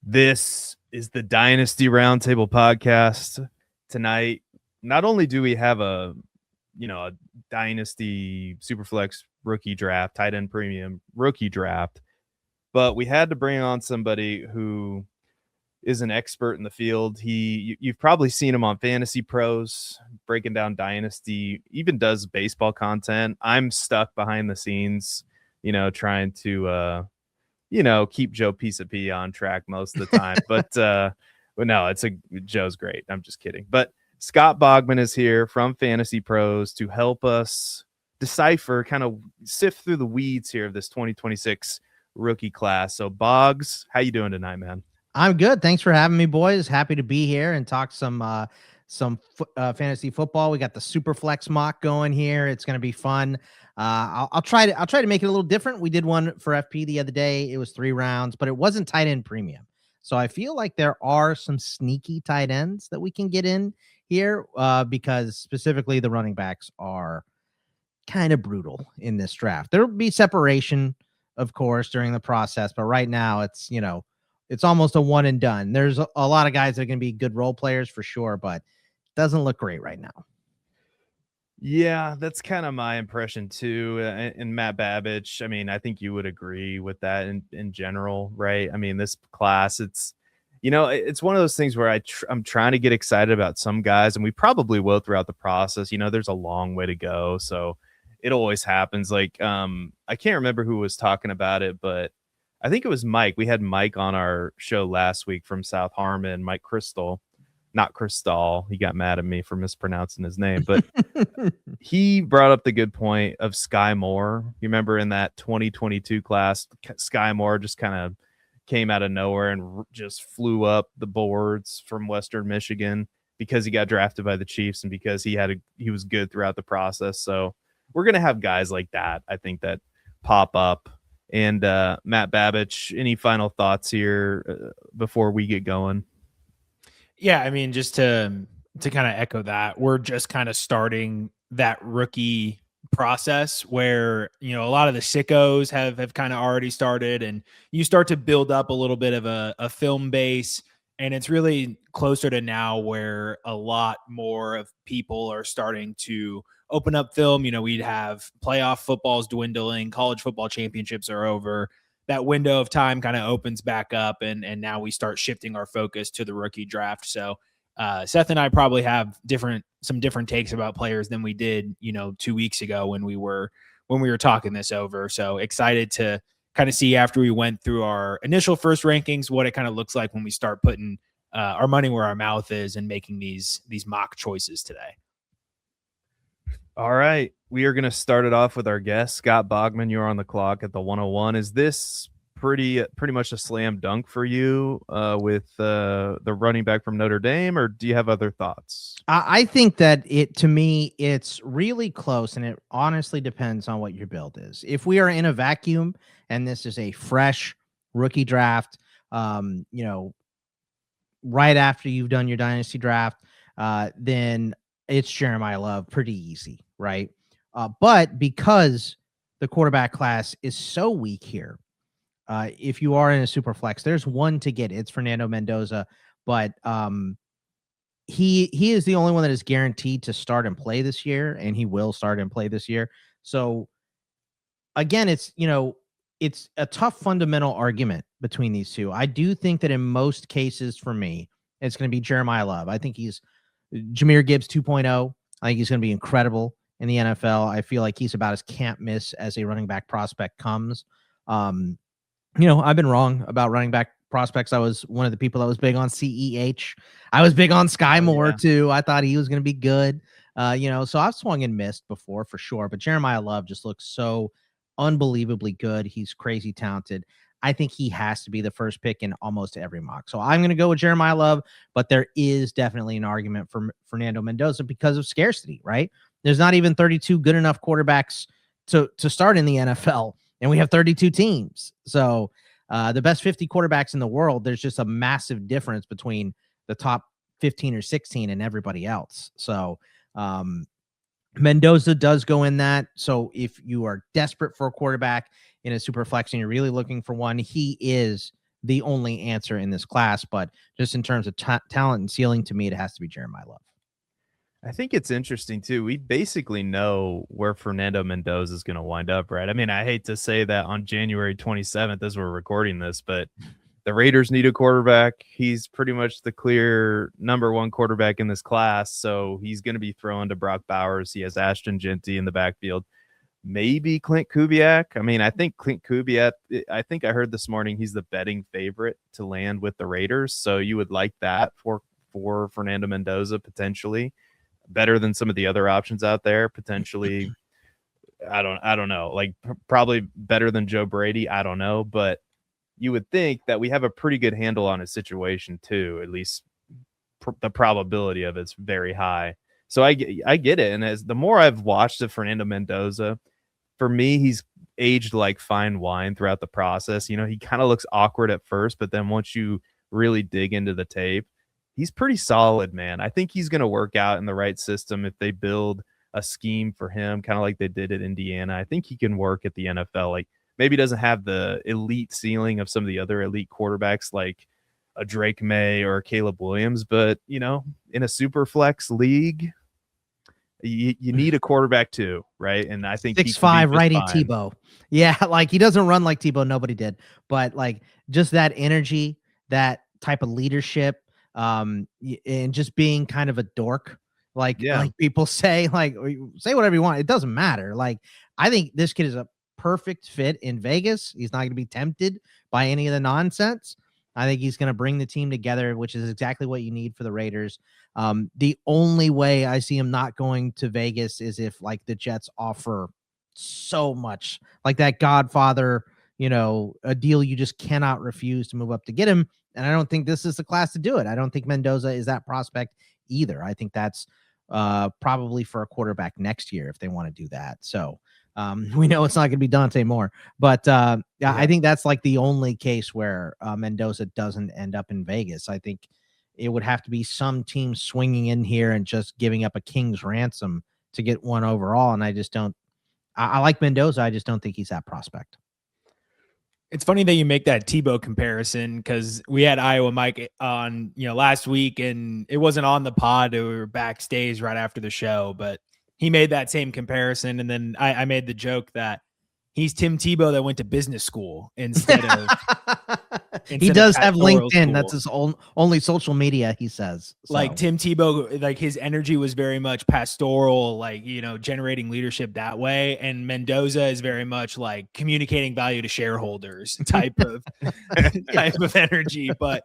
This is the Dynasty Roundtable podcast. Tonight, not only do we have a Dynasty Superflex rookie draft, tight end premium rookie draft, but we had to bring on somebody who is an expert in the field. You've probably seen him on Fantasy Pros, breaking down Dynasty, even does baseball content. I'm stuck behind the scenes, trying to keep Joe Piece of Pea on track most of the time. but no, Joe's great. I'm just kidding. But Scott Bogman is here from Fantasy Pros to help us decipher, kind of sift through the weeds here of this 2026 rookie class. So Boggs, how you doing tonight, man? I'm good. Thanks for having me, boys. Happy to be here and talk some fantasy football. We got the Superflex mock going here. It's going to be fun. I'll try to make it a little different. We did one for FP the other day. It was 3 rounds, but it wasn't tight end premium. So I feel like there are some sneaky tight ends that we can get in here because specifically the running backs are kind of brutal in this draft. There will be separation, of course, during the process, but right now it's almost a one and done. There's a lot of guys that are going to be good role players for sure, but it doesn't look great right now. Yeah, that's kind of my impression too. And Matt Babbage, I mean, I think you would agree with that in general, right? I mean, this class, it's one of those things where I'm trying to get excited about some guys, and we probably will throughout the process. There's a long way to go, so it always happens. Like, I can't remember who was talking about it, but I think it was Mike. We had Mike on our show last week from South Harmon, Mike Crystal. Not Crystal. He got mad at me for mispronouncing his name, but he brought up the good point of Sky Moore. You remember in that 2022 class, Sky Moore just kind of came out of nowhere and just flew up the boards from Western Michigan because he got drafted by the Chiefs and because he was good throughout the process. So we're going to have guys like that, I think, that pop up. And Matt Babbage, any final thoughts here before we get going? Yeah, I mean, just to kind of echo that, we're just kind of starting that rookie process where, a lot of the sickos have kind of already started, and you start to build up a little bit of a film base. And it's really closer to now where a lot more of people are starting to open up film. We'd have playoff footballs dwindling, college football championships are over. That window of time kind of opens back up, and now we start shifting our focus to the rookie draft. So Seth and I probably have some different takes about players than we did, 2 weeks ago when we were talking this over. So excited to kind of see, after we went through our initial first rankings, what it kind of looks like when we start putting our money where our mouth is and making these mock choices today. All right. We are going to start it off with our guest, Scott Bogman. You're on the clock at the 101. Is this pretty much a slam dunk for you with the running back from Notre Dame, or do you have other thoughts? I think that to me, it's really close, and it honestly depends on what your build is. If we are in a vacuum and this is a fresh rookie draft, right after you've done your dynasty draft, then it's Jeremiyah Love, pretty easy, right? But because the quarterback class is so weak here, if you are in a super flex, there's one to get. It's Fernando Mendoza, but he is the only one that is guaranteed to start and play this year, and he will start and play this year. So again, it's a tough fundamental argument between these two. I do think that in most cases for me, it's going to be Jeremiyah Love. I think he's Jahmyr Gibbs 2.0. I think he's going to be incredible in the NFL. I feel like he's about as can't miss as a running back prospect comes. I've been wrong about running back prospects. I was one of the people that was big on CEH. I was big on Sky Moore too. I thought he was going to be good. So I've swung and missed before for sure, but Jeremiyah Love just looks so unbelievably good. He's crazy talented. I think he has to be the first pick in almost every mock. So I'm going to go with Jeremiyah Love, but there is definitely an argument for Fernando Mendoza because of scarcity, right? There's not even 32 good enough quarterbacks to start in the NFL, and we have 32 teams. So the best 50 quarterbacks in the world, there's just a massive difference between the top 15 or 16 and everybody else. So Mendoza does go in that. So if you are desperate for a quarterback in a super flex and you're really looking for one, he is the only answer in this class. But just in terms of talent and ceiling, to me, it has to be Jeremiyah Love. I think it's interesting too. We basically know where Fernando Mendoza is going to wind up, right? I mean, I hate to say that on January 27th as we're recording this, but the Raiders need a quarterback. He's pretty much the clear number one quarterback in this class, so he's going to be thrown to Brock Bowers. He has Ashton Genty in the backfield. Maybe Clint Kubiak. I mean, I think Clint Kubiak, I think I heard this morning he's the betting favorite to land with the Raiders, so you would like that for Fernando Mendoza potentially. Better than some of the other options out there, potentially. I don't know, like probably better than Joe Brady. I don't know, but you would think that we have a pretty good handle on his situation too. At least the probability of it's very high. So I get it. And as the more I've watched of Fernando Mendoza, for me, he's aged like fine wine throughout the process. You know, he kind of looks awkward at first, but then once you really dig into the tape, he's pretty solid, man. I think he's going to work out in the right system if they build a scheme for him, kind of like they did at Indiana. I think he can work at the NFL. Like maybe doesn't have the elite ceiling of some of the other elite quarterbacks like a Drake May or a Caleb Williams, but you know, in a super flex league, you need a quarterback too, right? And I think 6'5" righty Tebow. Yeah, like he doesn't run like Tebow. Nobody did, but like just that energy, that type of leadership, and just being kind of a dork, like people say, like say whatever you want, it doesn't matter. Like I think this kid is a perfect fit in Vegas. He's not going to be tempted by any of the nonsense. I think he's going to bring the team together, which is exactly what you need for the Raiders. The only way I see him not going to Vegas is if like the Jets offer so much, like that Godfather, you know, a deal you just cannot refuse to move up to get him. And I don't think this is the class to do it. I don't think Mendoza is that prospect either. I think that's probably for a quarterback next year if they want to do that. So we know it's not going to be Dante Moore, but I think that's like the only case where Mendoza doesn't end up in Vegas. I think it would have to be some team swinging in here and just giving up a king's ransom to get one overall. And I just don't, I like Mendoza. I just don't think he's that prospect. It's funny that you make that Tebow comparison because we had Iowa Mike on, last week, and it wasn't on the pod. We were backstage right after the show, but he made that same comparison. And then I made the joke that he's Tim Tebow that went to business school instead of. He does have LinkedIn. School. That's his only social media, he says. So. Like Tim Tebow, like his energy was very much pastoral, like, generating leadership that way. And Mendoza is very much like communicating value to shareholders type of energy. But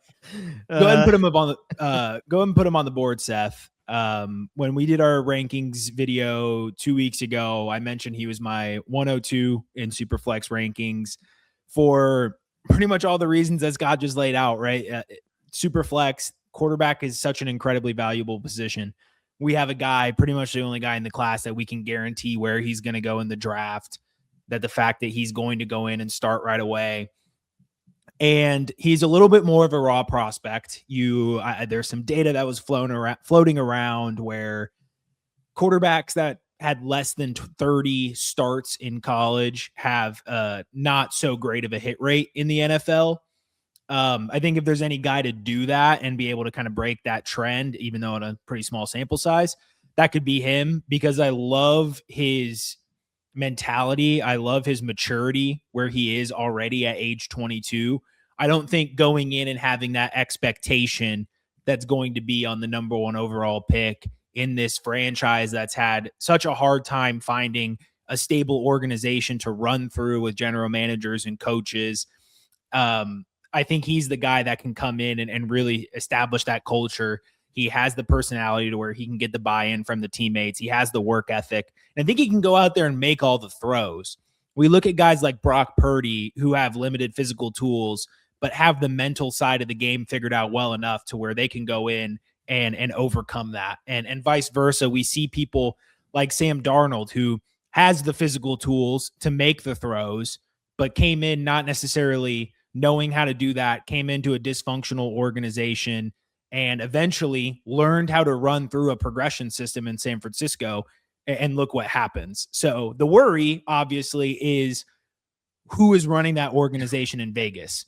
go ahead and put him on the board, Seth. When we did our rankings video 2 weeks ago, I mentioned he was my 102 in Superflex rankings for pretty much all the reasons that Scott just laid out, right? Superflex quarterback is such an incredibly valuable position. We have a guy, pretty much the only guy in the class that we can guarantee where he's going to go in the draft, that the fact that he's going to go in and start right away. And he's a little bit more of a raw prospect. There's some data that was floating around where quarterbacks that had less than 30 starts in college have not so great of a hit rate in the NFL. I think if there's any guy to do that and be able to kind of break that trend, even though in a pretty small sample size, that could be him, because I love his mentality. I love his maturity where he is already at age 22. I don't think going in and having that expectation that's going to be on the number one overall pick in this franchise that's had such a hard time finding a stable organization to run through with general managers and coaches. I think he's the guy that can come in and really establish that culture. He has the personality to where he can get the buy-in from the teammates. He has the work ethic. And I think he can go out there and make all the throws. We look at guys like Brock Purdy who have limited physical tools, but have the mental side of the game figured out well enough to where they can go in and overcome that. And vice versa. We see people like Sam Darnold, who has the physical tools to make the throws, but came in not necessarily knowing how to do that, came into a dysfunctional organization, and eventually learned how to run through a progression system in San Francisco, and look what happens. So the worry, obviously, is who is running that organization in Vegas.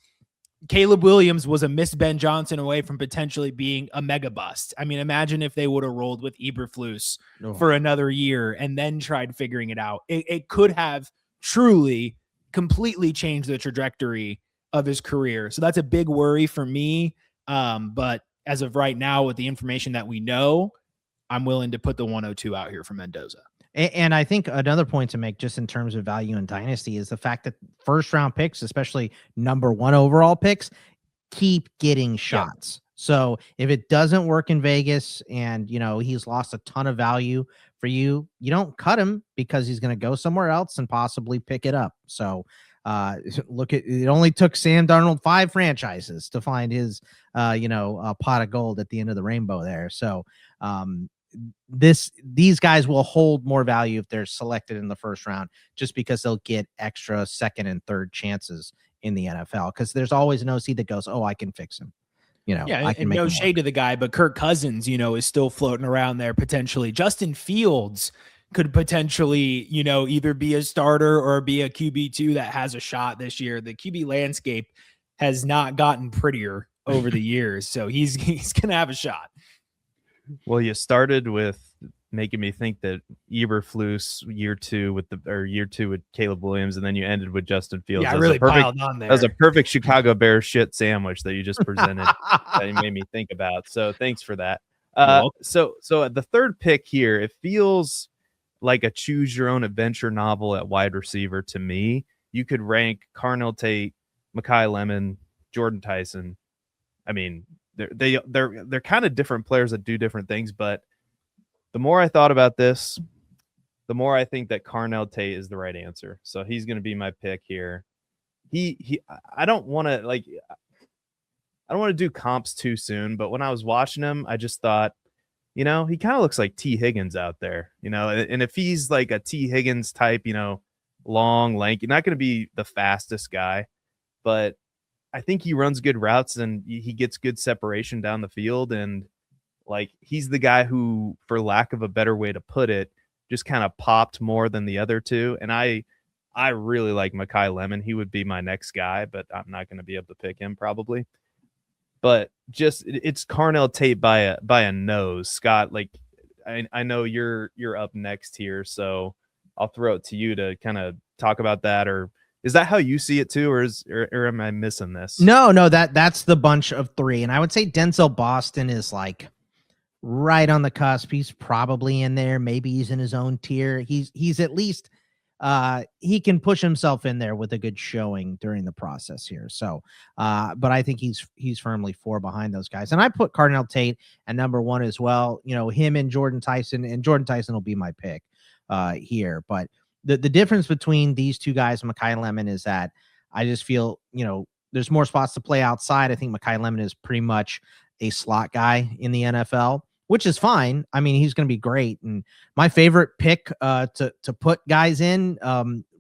Caleb Williams was a missed Ben Johnson away from potentially being a mega bust. I mean, imagine if they would have rolled with Eberflus for another year and then tried figuring it out. It could have truly completely changed the trajectory of his career. So that's a big worry for me. But as of right now, with the information that we know, I'm willing to put the 102 out here for Mendoza. And I think another point to make just in terms of value in Dynasty is the fact that first round picks, especially number 1 overall picks, keep getting shots. Yep. So if it doesn't work in Vegas and, he's lost a ton of value for you, you don't cut him because he's going to go somewhere else and possibly pick it up. So look at it. Only took Sam Darnold 5 franchises to find his, a pot of gold at the end of the rainbow there. So, these guys will hold more value if they're selected in the first round, just because they'll get extra second and third chances in the NFL. Because there's always an OC that goes, "Oh, I can fix him." I can make no shade to the guy, but Kirk Cousins, is still floating around there potentially. Justin Fields could potentially, either be a starter or be a QB2 that has a shot this year. The QB landscape has not gotten prettier over the years, so he's gonna have a shot. Well, you started with making me think that Eberflus year two with Caleb Williams, and then you ended with Justin Fields. Yeah, I really piled on there. That was a perfect Chicago Bears shit sandwich that you just presented that you made me think about. So thanks for that. So at the third pick here, it feels like a choose your own adventure novel at wide receiver to me. You could rank Carnell Tate, Makai Lemon, Jordyn Tyson. I mean, they're kind of different players that do different things, but the more I thought about this, the more I think that Carnell Tate is the right answer. So he's going to be my pick here. I don't want to do comps too soon, but when I was watching him, I just thought, he kind of looks like T. Higgins out there, and if he's like a T. Higgins type, long, lanky, not going to be the fastest guy, but I think he runs good routes and he gets good separation down the field. And like, he's the guy who, for lack of a better way to put it, just kind of popped more than the other two. And I really like Makai Lemon. He would be my next guy, but I'm not going to be able to pick him probably. But just it's Carnell Tate by a nose. Scott, like I know you're up next here, so I'll throw it to you to kind of talk about that. Or is that how you see it too, or am I missing this? No, that's the bunch of 3, and I would say Denzel Boston is like right on the cusp. He's probably in there. Maybe he's in his own tier. He's at least he can push himself in there with a good showing during the process here. So, but I think he's firmly 4 behind those guys. And I put Carnell Tate at number 1 as well. Him and Jordyn Tyson, and Jordyn Tyson will be my pick here. But the difference between these two guys, Makai Lemon, is that I just feel, there's more spots to play outside. I think Makai Lemon is pretty much a slot guy in the NFL, which is fine. I mean, he's going to be great. And my favorite pick to put guys in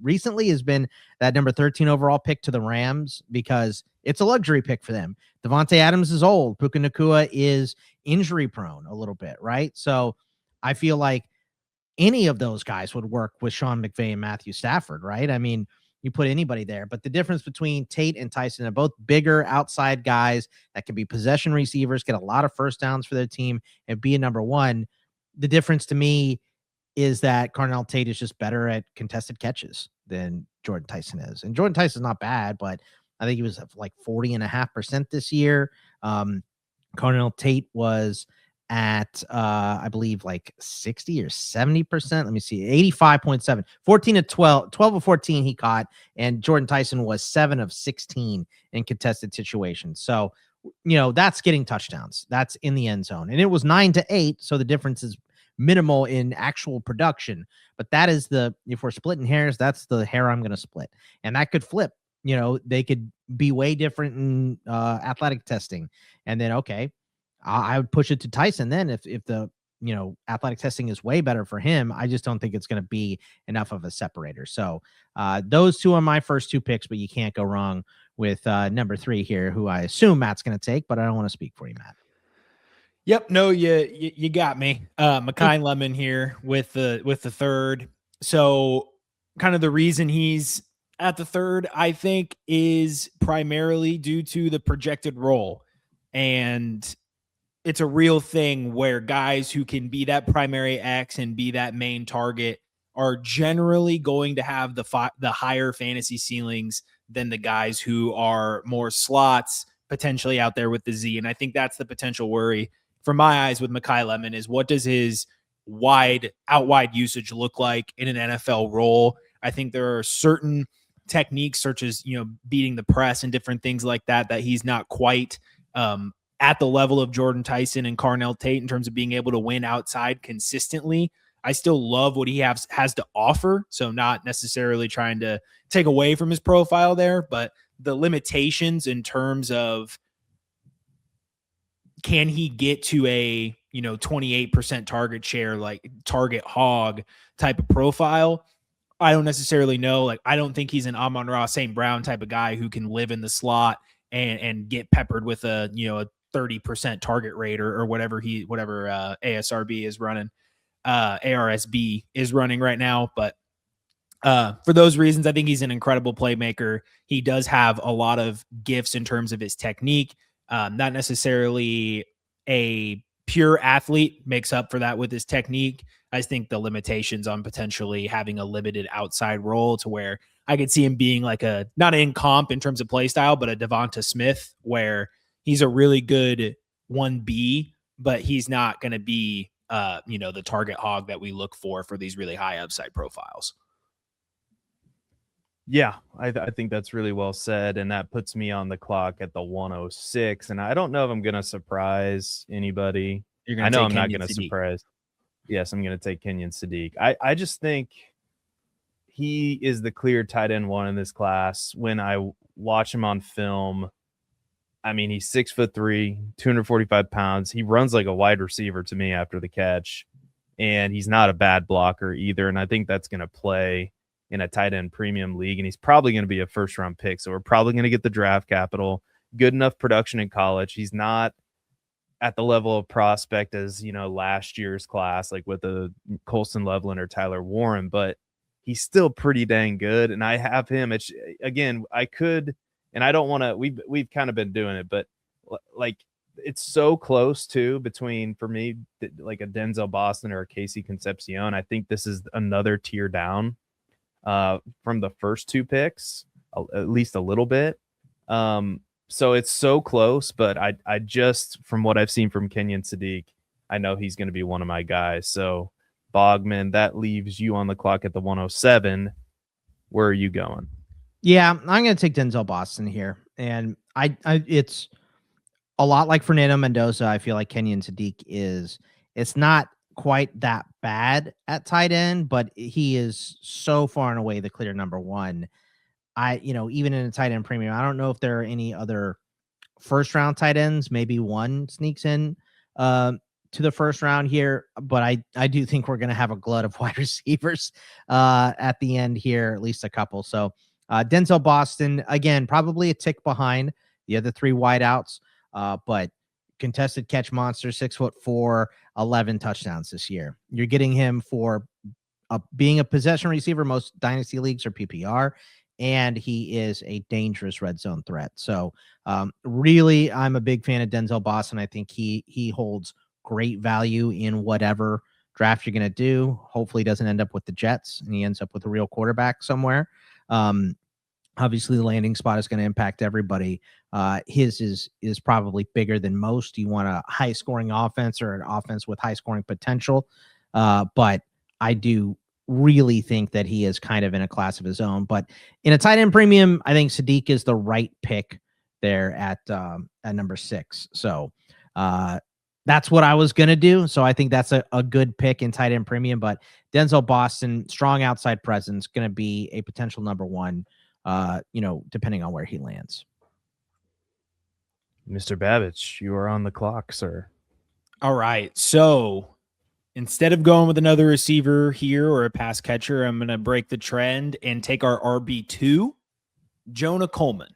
recently has been that number 13 overall pick to the Rams, because it's a luxury pick for them. Devontae Adams is old. Puka Nacua is injury prone a little bit, right? So I feel like any of those guys would work with Sean McVay and Matthew Stafford, right? I mean, you put anybody there, but the difference between Tate and Tyson are both bigger outside guys that can be possession receivers, get a lot of first downs for their team, and be a number 1. The difference to me is that Carnell Tate is just better at contested catches than Jordyn Tyson is. And Jordyn Tyson's not bad, but I think he was like 40.5% this year. Carnell Tate was at I believe like 60 or 70%. Let me see, 85.7, 14 of 12 of 14 he caught, and Jordyn Tyson was 7 of 16 in contested situations. So, that's getting touchdowns. That's in the end zone. And it was 9-8. So the difference is minimal in actual production, but that is if we're splitting hairs, that's the hair I'm going to split. And that could flip, they could be way different in athletic testing. And then, okay, I would push it to Tyson then if the athletic testing is way better for him. I just don't think it's going to be enough of a separator. So those 2 are my first 2 picks, but you can't go wrong with number 3 here, who I assume Matt's going to take, but I don't want to speak for you, Matt. Yep, no, you got me. Makai Lemon here with the third. So kind of the reason he's at the third, I think, is primarily due to the projected role. And it's a real thing where guys who can be that primary X and be that main target are generally going to have the higher fantasy ceilings than the guys who are more slots, potentially out there with the Z. And I think that's the potential worry from my eyes with Makai Lemon is what does his out wide usage look like in an NFL role? I think there are certain techniques such as, beating the press and different things like that he's not quite at the level of Jordyn Tyson and Carnell Tate in terms of being able to win outside consistently. I still love what he has to offer. So not necessarily trying to take away from his profile there, but the limitations in terms of can he get to a 28% target share, like target hog type of profile? I don't necessarily know. Like, I don't think he's an Amon-Ra St. Brown type of guy who can live in the slot and get peppered with a 30% target rate or whatever ASRB is running, ARSB is running right now. But for those reasons, I think he's an incredible playmaker. He does have a lot of gifts in terms of his technique. Not necessarily a pure athlete makes up for that with his technique. I just think the limitations on potentially having a limited outside role to where I could see him being like not in comp in terms of play style, but a Devonta Smith where he's a really good 1B, but he's not going to be, the target hog that we look for these really high upside profiles. Yeah, I think that's really well said, and that puts me on the clock at the 106. And I don't know if I'm going to surprise anybody. I know I'm not going to surprise. Yes, I'm going to take Kenyon Sadiq. I just think he is the clear tight end one in this class. When I watch him on film, I mean, he's 6'3", 245 pounds. He runs like a wide receiver to me after the catch, and he's not a bad blocker either. And I think that's going to play in a tight end premium league, and he's probably going to be a first round pick. So we're probably going to get the draft capital, good enough production in college. He's not at the level of prospect as, last year's class, like with a Colston Loveland or Tyler Warren, but he's still pretty dang good. And I have him. It's again, I could, and I don't want to, we've kind of been doing it, but like it's so close too between, for me, like a Denzel Boston or a Casey Concepcion. I think this is another tier down from the first two picks, at least a little bit. So it's so close, but I just, from what I've seen from Kenyon Sadiq, I know he's going to be one of my guys. So Bogman, that leaves you on the clock at the 107. Where are you going? Yeah, I'm going to take Denzel Boston here. And I it's a lot like Fernando Mendoza. I feel like Kenyon Sadiq it's not quite that bad at tight end, but he is so far and away the clear number one. Even in a tight end premium, I don't know if there are any other first round tight ends. Maybe one sneaks in to the first round here, but I do think we're going to have a glut of wide receivers at the end here, at least a couple. So Denzel Boston, again, probably a tick behind the other three wideouts, but contested catch monster, 6'4", 11 touchdowns this year. You're getting him for being a possession receiver. Most dynasty leagues are PPR, and he is a dangerous red zone threat. So really, I'm a big fan of Denzel Boston. I think he holds great value in whatever draft you're going to do. Hopefully he doesn't end up with the Jets and he ends up with a real quarterback somewhere. Obviously the landing spot is going to impact everybody. His is probably bigger than most. You want a high scoring offense or an offense with high scoring potential. But I do really think that he is kind of in a class of his own. But in a tight end premium, I think Sadiq is the right pick there at number 6. So that's what I was going to do. So I think that's a good pick in tight end premium. But Denzel Boston, strong outside presence, going to be a potential number 1, depending on where he lands. Mr. Babbage, you are on the clock, sir. All right. So instead of going with another receiver here or a pass catcher, I'm going to break the trend and take our RB2, Jonah Coleman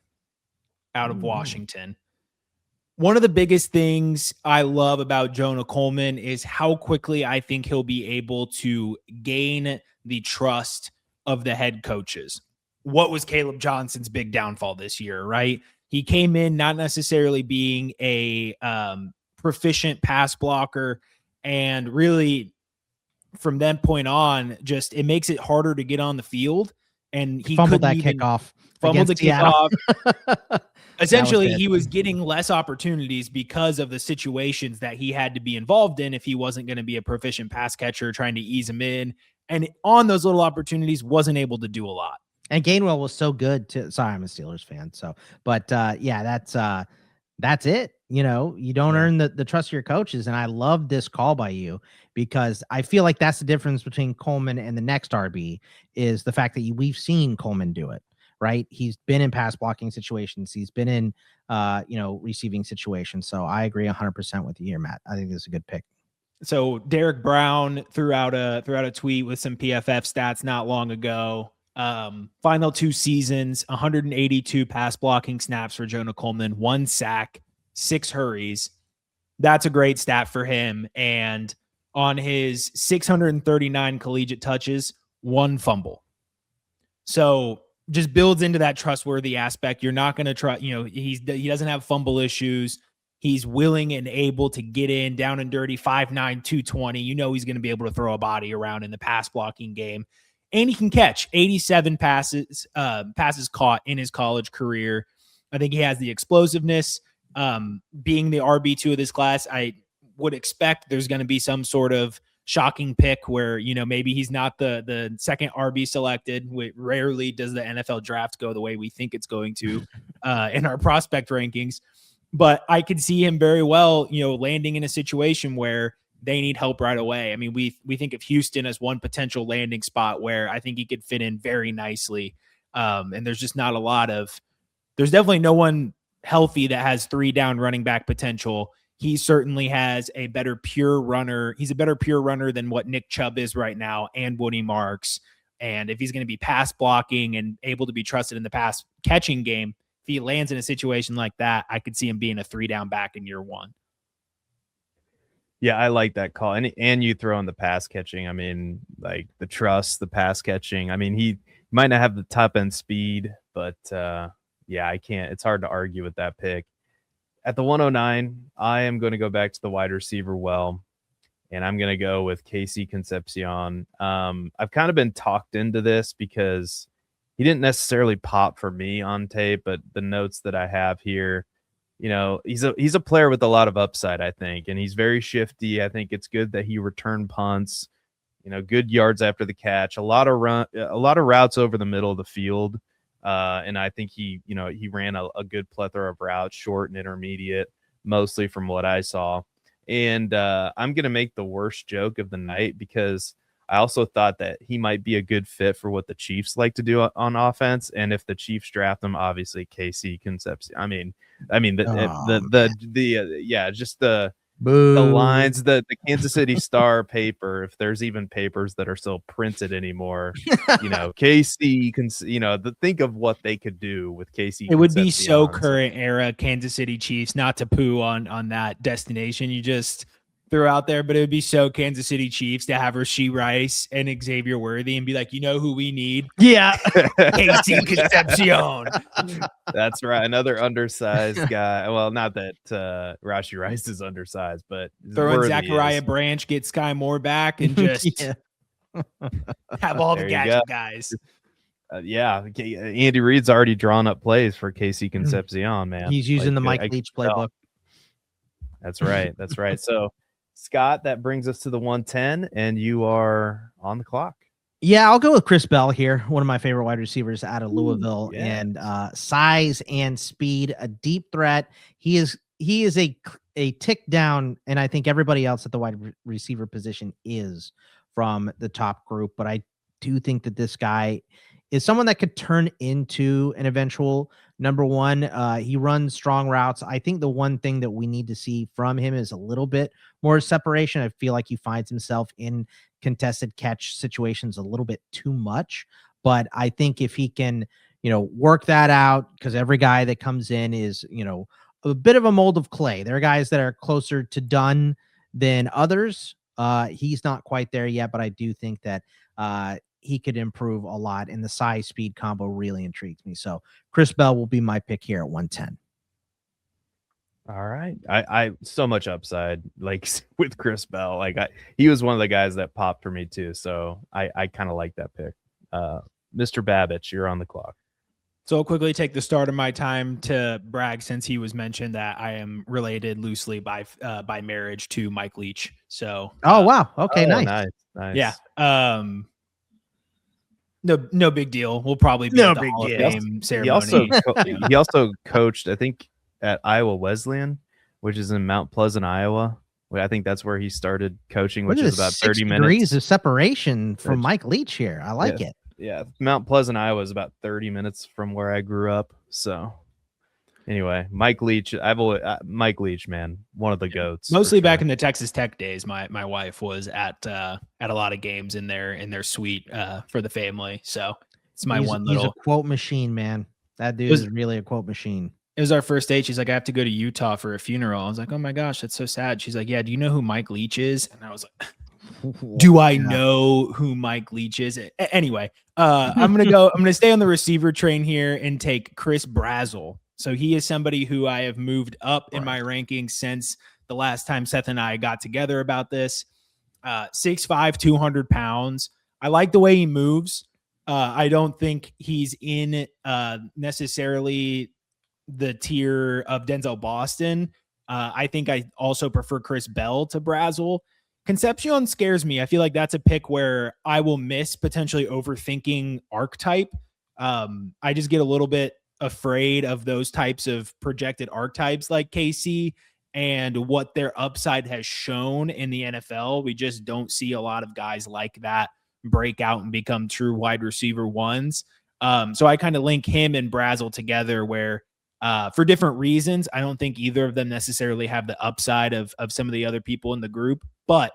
out of Washington. One of the biggest things I love about Jonah Coleman is how quickly I think he'll be able to gain the trust of the head coaches. what was Caleb Johnson's big downfall this year, right? He came in not necessarily being a proficient pass blocker, and really from that point on, just it makes it harder to get on the field. And he fumbled couldn't that even kickoff. fumbled the Seattle. kickoff. Essentially, it. he was getting less opportunities because of the situations that he had to be involved in if he wasn't going to be a proficient pass catcher, trying to ease him in. And on those little opportunities, wasn't able to do a lot. And Gainwell was so good to. Sorry, I'm a Steelers fan. So, but yeah, that's it. You know, you don't earn the trust of your coaches. And I love this call by you, because I feel like that's the difference between Coleman and the next RB, is the fact that we've seen Coleman do it, right? He's been in pass blocking situations. He's been in, receiving situations. So I agree 100% with you here, Matt. I think this is a good pick. So Derek Brown threw out a tweet with some PFF stats not long ago. Final 2 seasons, 182 pass blocking snaps for Jonah Coleman, 1 sack, 6 hurries. That's a great stat for him. And on his 639 collegiate touches, 1 fumble. So just builds into that trustworthy aspect. You're not going to try, he doesn't have fumble issues. He's willing and able to get in down and dirty, 5'9", 220. He's going to be able to throw a body around in the pass blocking game. And he can catch 87 passes caught in his college career. I think he has the explosiveness. Being the RB2 of this class, I would expect there's going to be some sort of shocking pick where, maybe he's not the second RB selected. Rarely does the NFL draft go the way we think it's going to in our prospect rankings. But I could see him very well, landing in a situation where they need help right away. I mean, we think of Houston as one potential landing spot where I think he could fit in very nicely. And there's just not there's definitely no one healthy that has 3 down running back potential. He certainly has a better pure runner. He's a better pure runner than what Nick Chubb is right now, and Woody Marks. And if he's going to be pass blocking and able to be trusted in the pass catching game, if he lands in a situation like that, I could see him being a 3 down back in year 1. Yeah, I like that call. And you throw in the pass catching. I mean, like the trust, the pass catching. I mean, he might not have the top end speed, but yeah, I can't. It's hard to argue with that pick. At the 109, I am going to go back to the wide receiver and I'm going to go with Casey Concepcion. I've kind of been talked into this because he didn't necessarily pop for me on tape, but the notes that I have here, he's a player with a lot of upside, I think, and he's very shifty. I think it's good that he returned punts, good yards after the catch, a lot of routes over the middle of the field. And I think he ran a good plethora of routes, short and intermediate, mostly from what I saw. And I'm going to make the worst joke of the night because I also thought that he might be a good fit for what the Chiefs like to do on offense. And if the Chiefs draft him, obviously KC Concepcion. Just the lines, the Kansas City Star paper, if there's even papers that are still printed anymore, KC can, think of what they could do with KC. It would be so current era Kansas City Chiefs, not to poo on that destination you just threw out there, but it would be so Kansas City Chiefs to have Rashee Rice and Xavier Worthy and be like, who we need? Yeah. KC Concepcion. That's right. Another undersized guy. Well, not that Rashee Rice is undersized, but throw in Zachariah Branch, get Sky Moore back, and just have all the gadget guys. Andy Reid's already drawn up plays for KC Concepcion, man. He's using the Mike Leach playbook. That's right. That's right. So, Scott, that brings us to the 110, and you are on the clock. Yeah, I'll go with Chris Bell here, one of my favorite wide receivers out of Louisville. And size and speed, a deep threat. He is a tick down, and I think everybody else at the wide receiver position is from the top group. But I do think that this guy is someone that could turn into an eventual number one. He runs strong routes. I think the one thing that we need to see from him is a little bit more separation. I feel like he finds himself in contested catch situations a little bit too much, but I think if he can, work that out, because every guy that comes in is, a bit of a mold of clay. There are guys that are closer to done than others. He's not quite there yet, but I do think that he could improve a lot, and the size speed combo really intrigues me. So Chris Bell will be my pick here at 110. All right. I so much upside, like with Chris Bell. Like he was one of the guys that popped for me too. So I kind of like that pick. Mr. Babich, you're on the clock. So I'll quickly take the start of my time to brag, since he was mentioned, that I am related loosely by marriage to Mike Leach. So wow. Okay, nice. Yeah. No big deal. We'll probably be at the Hall of Fame ceremony. He also coached, I think, at Iowa Wesleyan, which is in Mount Pleasant, Iowa. I think that's where he started coaching, which is about 30 minutes. Degrees of separation from Mike Leach here. I like it. Yeah, Mount Pleasant, Iowa is about 30 minutes from where I grew up. So anyway, Mike Leach, Mike Leach, man, one of the goats. Mostly back in the Texas Tech days, my wife was at a lot of games in their suite for the family. So it's he's a quote machine, man. That dude is really a quote machine. It was our first date. She's like, I have to go to Utah for a funeral. I was like, oh my gosh, that's so sad. She's like, yeah, do you know who Mike Leach is? And I was like, do I know who Mike Leach is? Anyway, I'm going to stay on the receiver train here and take Chris Brazzell. So he is somebody who I have moved up in my rankings since the last time Seth and I got together about this. 6'5", 200 pounds. I like the way he moves. I don't think he's in necessarily the tier of Denzel Boston. I think I also prefer Chris Bell to Brazzell. Concepcion scares me. I feel like that's a pick where I will miss potentially overthinking archetype. I just get a little bit afraid of those types of projected archetypes like KC and what their upside has shown in the NFL. We just don't see a lot of guys like that break out and become true wide receiver ones. So I kind of link him and Brazzell together where for different reasons, I don't think either of them necessarily have the upside of some of the other people in the group, but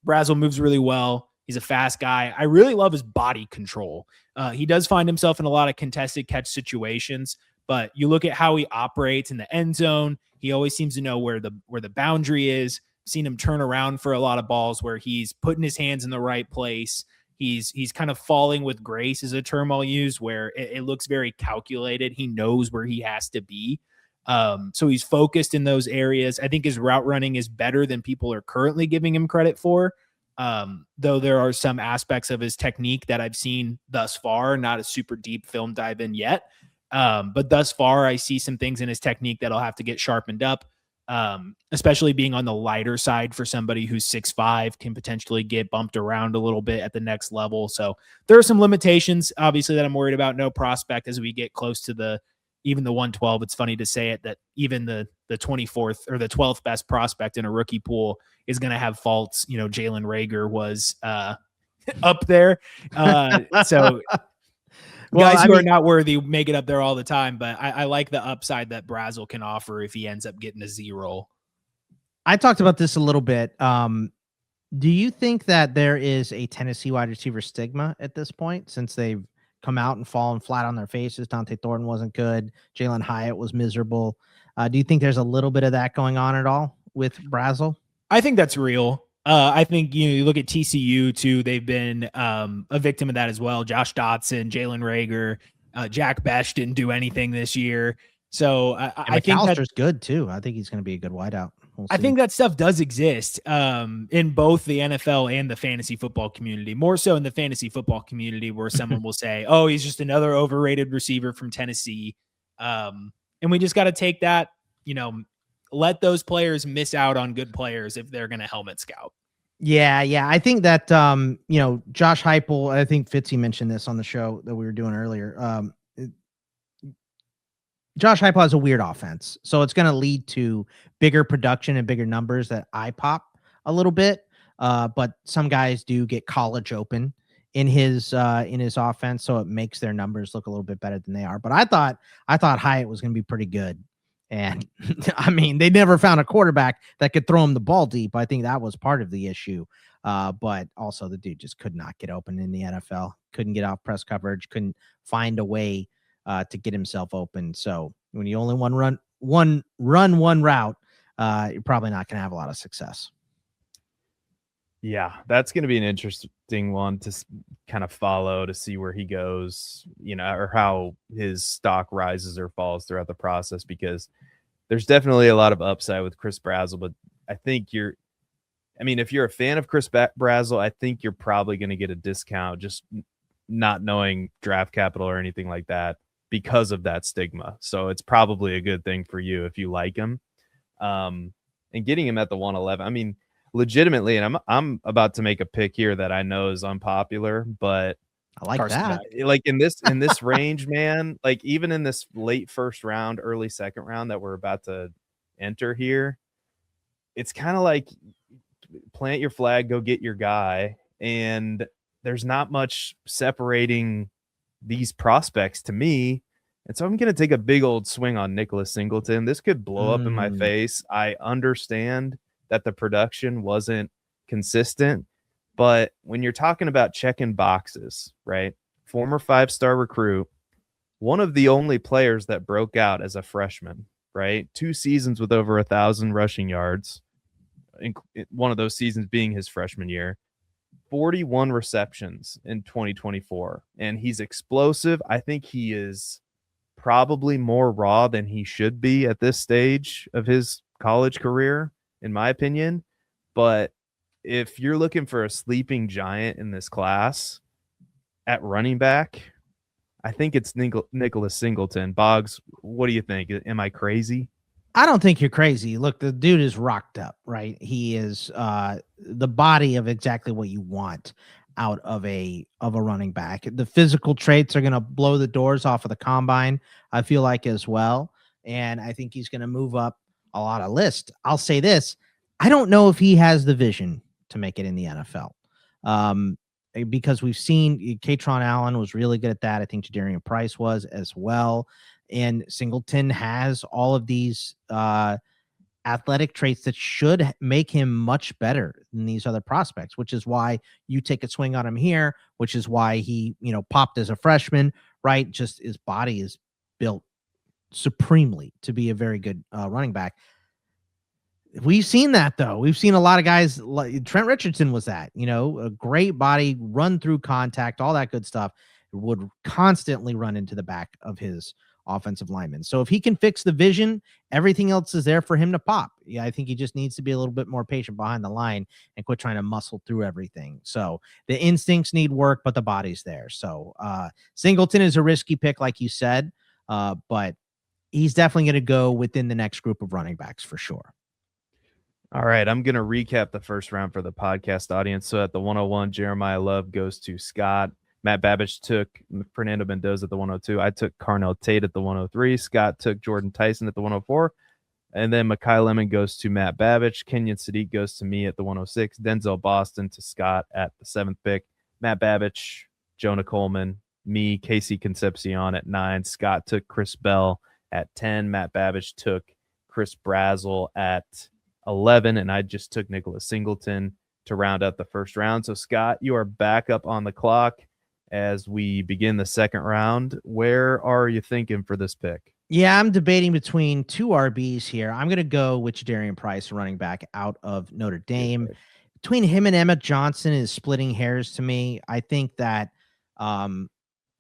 Brazzell moves really well. He's a fast guy. I really love his body control. He does find himself in a lot of contested catch situations, but you look at how he operates in the end zone. He always seems to know where the boundary is. Seen him turn around for a lot of balls where he's putting his hands in the right place. He's kind of falling with grace is a term I'll use, where it looks very calculated. He knows where he has to be. So he's focused in those areas. I think his route running is better than people are currently giving him credit for. Though there are some aspects of his technique that I've seen thus far, not a super deep film dive in yet. But thus far, I see some things in his technique that'll have to get sharpened up. Especially being on the lighter side for somebody who's 6'5", can potentially get bumped around a little bit at the next level. So there are some limitations, obviously, that I'm worried about. No prospect as we get close to even the 112. It's funny to say it, that even the 24th or the 12th best prospect in a rookie pool is going to have faults. Jalen Reagor was up there. So guys who are not worthy make it up there all the time, but I like the upside that Brazzell can offer if he ends up getting a Z roll. I talked about this a little bit. Do you think that there is a Tennessee wide receiver stigma at this point, since they've come out and fallen flat on their faces? Dante Thornton wasn't good. Jalen Hyatt was miserable. Do you think there's a little bit of that going on at all with Brazzell? I think that's real. I think, you look at TCU too. They've been a victim of that as well. Josh Dotson, Jalen Reagor, Jack Besh didn't do anything this year. So I think McAllister's good too. I think he's going to be a good wideout. I think that stuff does exist in both the NFL and the fantasy football community, more so in the fantasy football community, where someone will say, oh, he's just another overrated receiver from Tennessee. And we just got to take that, let those players miss out on good players if they're going to helmet scout. Yeah. I think that, Josh Heupel, I think Fitzy mentioned this on the show that we were doing earlier. Josh Heupel has a weird offense, so it's going to lead to bigger production and bigger numbers that eye pop a little bit. But some guys do get college open in his offense, so it makes their numbers look a little bit better than they are. But I thought Hyatt was going to be pretty good. And I mean, they never found a quarterback that could throw him the ball deep. I think that was part of the issue. But also the dude just could not get open in the NFL, couldn't get off press coverage, couldn't find a way to get himself open. So when you only run one route, you're probably not going to have a lot of success. Yeah, that's going to be an interesting one to kind of follow to see where he goes, or how his stock rises or falls throughout the process, because there's definitely a lot of upside with Chris Brazzell. But I think if you're a fan of Chris Brazzell, I think you're probably going to get a discount just not knowing draft capital or anything like that because of that stigma. So it's probably a good thing for you if you like him. And getting him at the 111, legitimately, and I'm about to make a pick here that I know is unpopular, but I like Carson that. like in this range, man, like even in this late first round, early second round that we're about to enter here, it's kind of like plant your flag, go get your guy, and there's not much separating these prospects to me. And so I'm going to take a big old swing on Nicholas Singleton. This could blow up in my face. I understand that the production wasn't consistent, but when you're talking about checking boxes, right? Former 5-star recruit, one of the only players that broke out as a freshman, right? 2 seasons with over 1,000 rushing yards, one of those seasons being his freshman year. 41 receptions in 2024, and he's explosive. I think he is probably more raw than he should be at this stage of his college career, in my opinion. But if you're looking for a sleeping giant in this class at running back, I think it's Nicholas Singleton. Boggs, what do you think? Am I crazy? I don't think you're crazy. Look, the dude is rocked up, right? He is the body of exactly what you want out of a running back. The physical traits are going to blow the doors off of the combine, I feel like, as well. And I think he's going to move up a lot of lists. I'll say this. I don't know if he has the vision to make it in the NFL. Because we've seen Katron Allen was really good at that. I think Jordyn Price was as well. And Singleton has all of these athletic traits that should make him much better than these other prospects, which is why you take a swing on him here, which is why he, popped as a freshman, right? Just his body is built supremely to be a very good running back. We've seen that, though. We've seen a lot of guys like Trent Richardson was that, a great body, run through contact, all that good stuff, would constantly run into the back of his offensive lineman. So if he can fix the vision, everything else is there for him to pop. Yeah, I think he just needs to be a little bit more patient behind the line and quit trying to muscle through everything. So the instincts need work, but the body's there. So Singleton is a risky pick, like you said, but he's definitely going to go within the next group of running backs for sure. All right, I'm going to recap the first round for the podcast audience. So at the 101, Jeremiyah Love goes to Scott. Matt Babbage took Fernando Mendoza at the 102. I took Carnell Tate at the 103. Scott took Jordyn Tyson at the 104. And then Makai Lemon goes to Matt Babbage. Kenyon Sadiq goes to me at the 106. Denzel Boston to Scott at the 7th pick. Matt Babbage, Jonah Coleman, me, Casey Concepcion at 9. Scott took Chris Bell at 10. Matt Babbage took Chris Brazzell at 11. And I just took Nicholas Singleton to round out the first round. So, Scott, you are back up on the clock as we begin the second round. Where are you thinking for this pick? Yeah, I'm debating between two RBs here. I'm going to go with Jordyn Price, running back out of Notre Dame. Good. Between him and Emmett Johnson is splitting hairs to me. I think that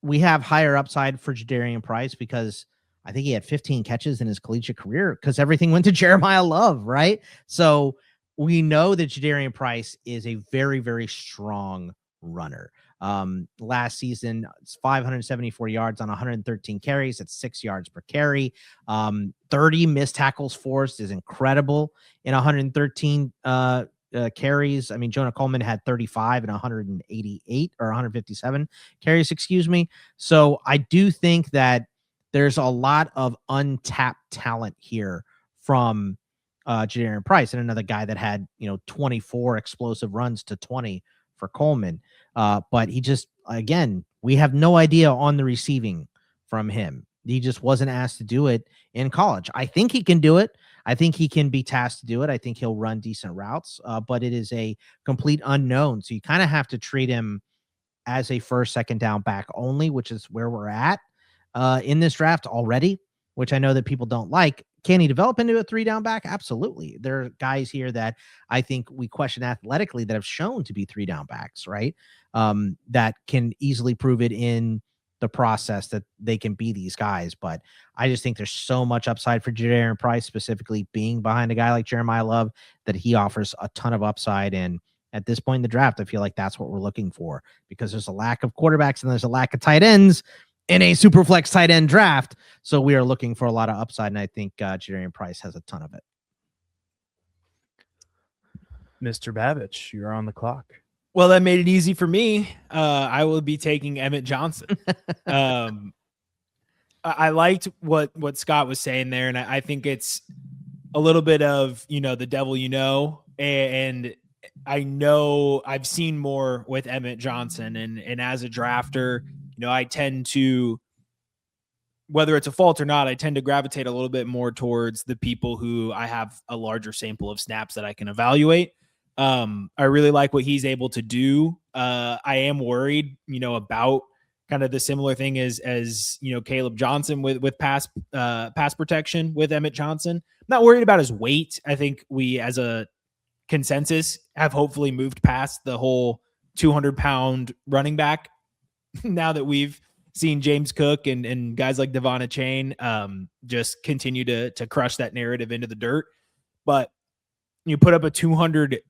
we have higher upside for Jordyn Price because I think he had 15 catches in his collegiate career because everything went to Jeremiyah Love, right? So we know that Jordyn Price is a very, very strong runner. Last season, it's 574 yards on 113 carries. That's 6 yards per carry. 30 missed tackles forced is incredible in 113 carries. I mean, Jonah Coleman had 35 and 188 or 157 carries, excuse me. So I do think that there's a lot of untapped talent here from Jordyn Price, and another guy that had 24 explosive runs to 20 for Coleman. But he just, again, we have no idea on the receiving from him. He just wasn't asked to do it in college. I think he can do it. I think he can be tasked to do it. I think he'll run decent routes, but it is a complete unknown. So you kind of have to treat him as a first, second down back only, which is where we're at in this draft already, which I know that people don't like. Can he develop into a 3-down back? Absolutely. There are guys here that I think we question athletically that have shown to be 3-down backs, right? That can easily prove it in the process that they can be these guys. But I just think there's so much upside for Jadarian Price, specifically being behind a guy like Jeremiyah Love, that he offers a ton of upside. And at this point in the draft, I feel like that's what we're looking for, because there's a lack of quarterbacks and there's a lack of tight ends in a super flex tight end draft. So we are looking for a lot of upside, and I think Jadarian Price has a ton of it. Mr. Babbage, you're on the clock. Well, that made it easy for me. I will be taking Emmett Johnson. I liked what Scott was saying there, and I think it's a little bit of, the devil, and I know I've seen more with Emmett Johnson, and as a drafter, I tend to, whether it's a fault or not, I tend to gravitate a little bit more towards the people who I have a larger sample of snaps that I can evaluate. I really like what he's able to do. I am worried, about kind of the similar thing as Caleb Johnson with pass protection with Emmett Johnson. I'm not worried about his weight. I think we, as a consensus, have hopefully moved past the whole 200-pound running back now that we've seen James Cook and guys like Devon Achane just continue to crush that narrative into the dirt. But you put up a 200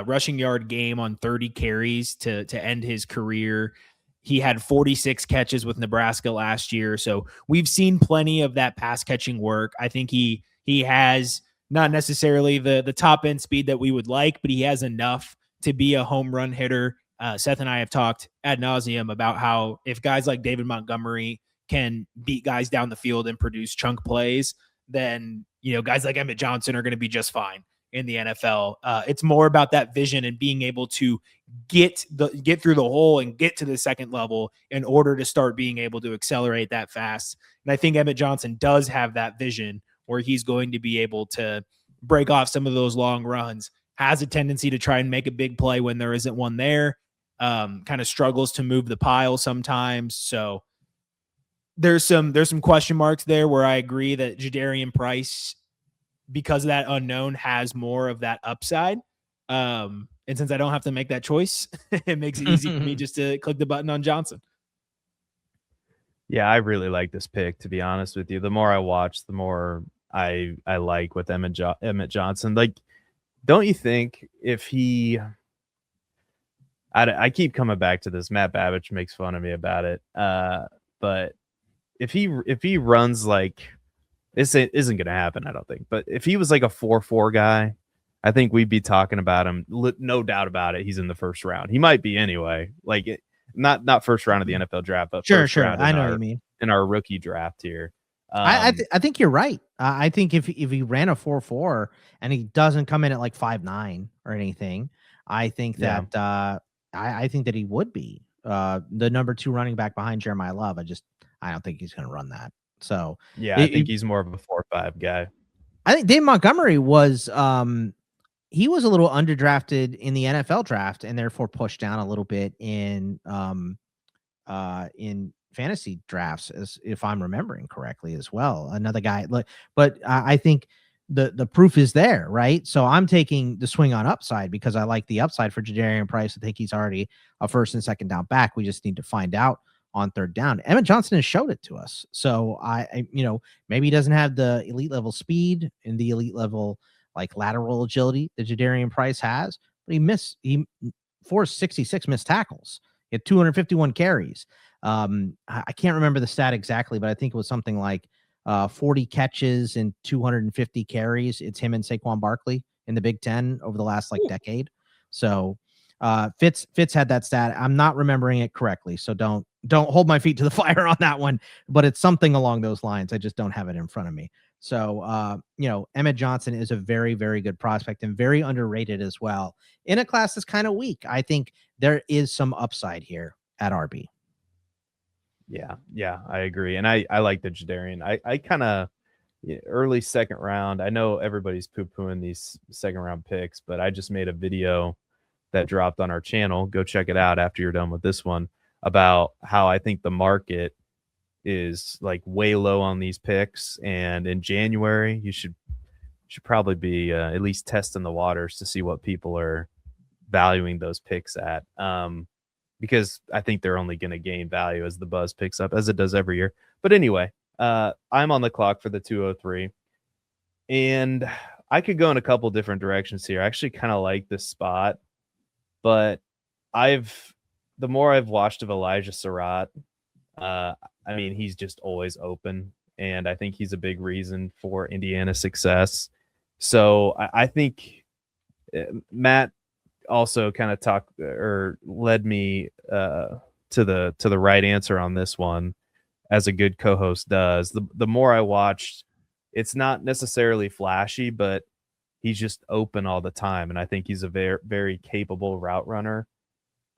rushing yard game on 30 carries to end his career. He had 46 catches with Nebraska last year. So we've seen plenty of that pass catching work. I think he has not necessarily the top end speed that we would like, but he has enough to be a home run hitter. Seth and I have talked ad nauseum about how if guys like David Montgomery can beat guys down the field and produce chunk plays, then, guys like Emmett Johnson are going to be just fine in the NFL. It's more about that vision and being able to get through the hole and get to the second level in order to start being able to accelerate that fast. And I think Emmett Johnson does have that vision where he's going to be able to break off some of those long runs, has a tendency to try and make a big play when there isn't one there, kind of struggles to move the pile sometimes. So there's some question marks there where I agree that Jadarian Price, because of that unknown, has more of that upside. And since I don't have to make that choice, it makes it easy for me just to click the button on Johnson. Yeah, I really like this pick, to be honest with you. The more I watch, the more I like with Emmett Johnson. Like, don't you think if he... I keep coming back to this. Matt Babbage makes fun of me about it. But if he runs like... This isn't going to happen, I don't think. But if he was like a 4.4 guy, I think we'd be talking about him. No doubt about it. He's in the first round. He might be anyway. Like, not first round of the NFL draft, but sure. First round I know what you mean. In our rookie draft here. I think you're right. I think if he ran a 4.4 and he doesn't come in at like 5.9 or anything, I think that I think that he would be the number 2 running back behind Jeremiyah Love. I don't think he's going to run that. So yeah, I think he's more of a 4.5 guy. I think Dave Montgomery was he was a little underdrafted in the NFL draft and therefore pushed down a little bit in fantasy drafts, as if I'm remembering correctly as well. Another guy, but I think the proof is there, right? So I'm taking the swing on upside because I like the upside for Jadarian Price. I think he's already a first and second down back. We just need to find out on third down. Emmett Johnson has showed it to us. So I maybe he doesn't have the elite level speed and the elite level like lateral agility that Jadarian Price has, but he forced 66 missed tackles. He had 251 carries. I can't remember the stat exactly, but I think it was something like 40 catches and 250 carries. It's him and Saquon Barkley in the Big Ten over the last decade. So Fitz had that stat. I'm not remembering it correctly, so don't hold my feet to the fire on that one, but it's something along those lines. I just don't have it in front of me. So, Emmett Johnson is a very, very good prospect and very underrated as well in a class that's kind of weak. I think there is some upside here at RB. Yeah, I agree. And I like the Jadarian. I kind of early second round. I know everybody's poo-pooing these second round picks, but I just made a video that dropped on our channel. Go check it out after you're done with this one about how I think the market is like way low on these picks, and in January you should probably be at least testing the waters to see what people are valuing those picks at. Because I think they're only going to gain value as the buzz picks up, as it does every year. But anyway, I'm on the clock for the 203, and I could go in a couple different directions here. I actually kind of like this spot, but the more I've watched of Elijah Surratt, I mean, he's just always open, and I think he's a big reason for Indiana's success. So I think Matt also kind of talked or led me to the right answer on this one, as a good co-host does. The more I watched, it's not necessarily flashy, but he's just open all the time, and I think he's a very, very capable route runner.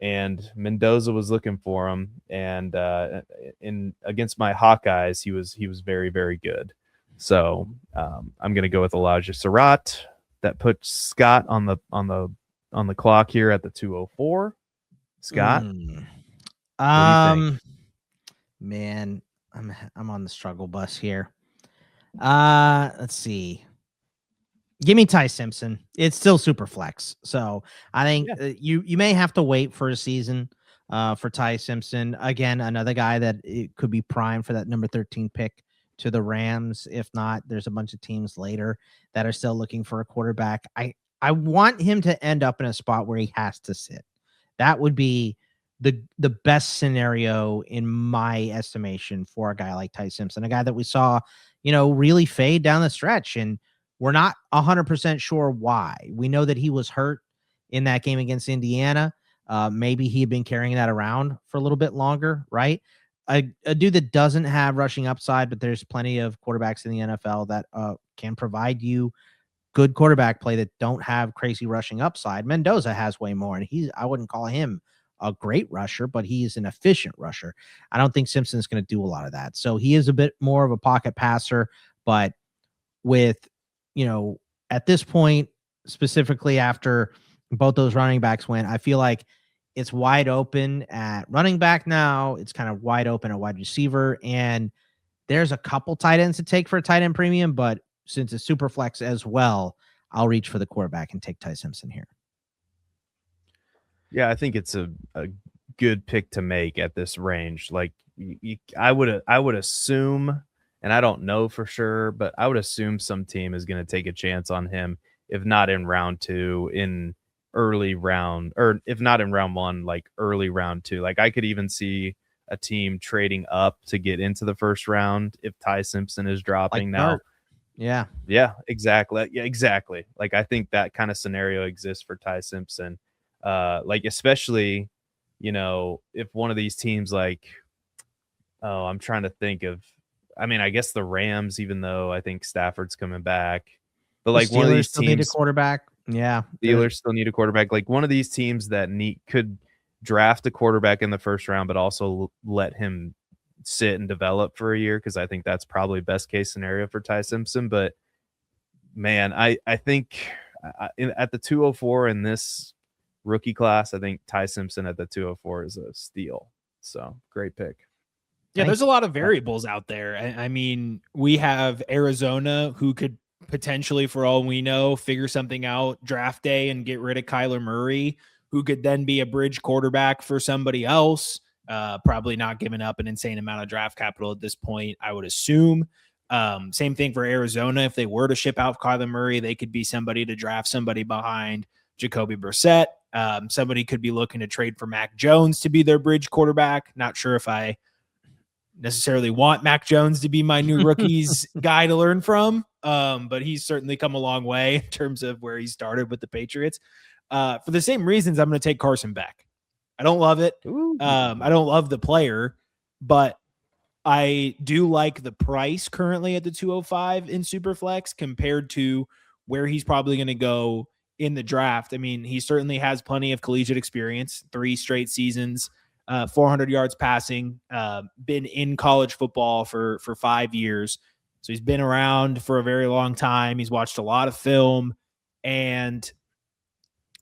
And Mendoza was looking for him, and in against my Hawkeyes, he was very, very good. So I'm going to go with Elijah Surratt. That puts Scott on the clock here at the 204. Scott, what do you think? Man, I'm on the struggle bus here. Let's see. Give me Ty Simpson. It's still super flex, so I think you may have to wait for a season for Ty Simpson. Again, another guy that it could be prime for that number 13 pick to the Rams. If not, there's a bunch of teams later that are still looking for a quarterback. I want him to end up in a spot where he has to sit. That would be the best scenario in my estimation for a guy like Ty Simpson, a guy that we saw, really fade down the stretch, and we're not 100% sure why. We know that he was hurt in that game against Indiana. Maybe he had been carrying that around for a little bit longer, right? A dude that doesn't have rushing upside, but there's plenty of quarterbacks in the NFL that can provide you good quarterback play that don't have crazy rushing upside. Mendoza has way more, and I wouldn't call him a great rusher, but he's an efficient rusher. I don't think Simpson's going to do a lot of that. So he is a bit more of a pocket passer, but with, at this point, specifically after both those running backs went, I feel like it's wide open at running back now. It's kind of wide open at wide receiver, and there's a couple tight ends to take for a tight end premium, but since it's super flex as well, I'll reach for the quarterback and take Ty Simpson here. Yeah, I think it's a good pick to make at this range. Like I would assume, and I don't know for sure, but I would assume some team is going to take a chance on him, if not in round 2, in early round, or if not in round 1, like early round 2. Like I could even see a team trading up to get into the first round if Ty Simpson is dropping now. Yeah. Yeah, exactly. Yeah, exactly. Like I think that kind of scenario exists for Ty Simpson. Like especially, if one of these teams, like, I'm trying to think of, I mean, I guess the Rams, even though I think Stafford's coming back, but like one of these still teams need a quarterback. Yeah. Steelers still need a quarterback. Like one of these teams that could draft a quarterback in the first round, but also let him sit and develop for a year. Cause I think that's probably best case scenario for Ty Simpson. But man, I think at the 204 in this rookie class, I think Ty Simpson at the 204 is a steal. So great pick. Yeah, there's a lot of variables out there. I mean, we have Arizona, who could potentially, for all we know, figure something out draft day and get rid of Kyler Murray, who could then be a bridge quarterback for somebody else, probably not giving up an insane amount of draft capital at this point, I would assume. Same thing for Arizona. If they were to ship out Kyler Murray, they could be somebody to draft somebody behind Jacoby Brissett. Somebody could be looking to trade for Mac Jones to be their bridge quarterback. Not sure if I necessarily want Mac Jones to be my new rookies guy to learn from. But he's certainly come a long way in terms of where he started with the Patriots. For the same reasons, I'm going to take Carson Beck. I don't love it. I don't love the player, but I do like the price currently at the 205 in Superflex compared to where he's probably going to go in the draft. I mean, he certainly has plenty of collegiate experience, 3 straight seasons, 400 yards passing, been in college football for 5 years. So he's been around for a very long time. He's watched a lot of film, and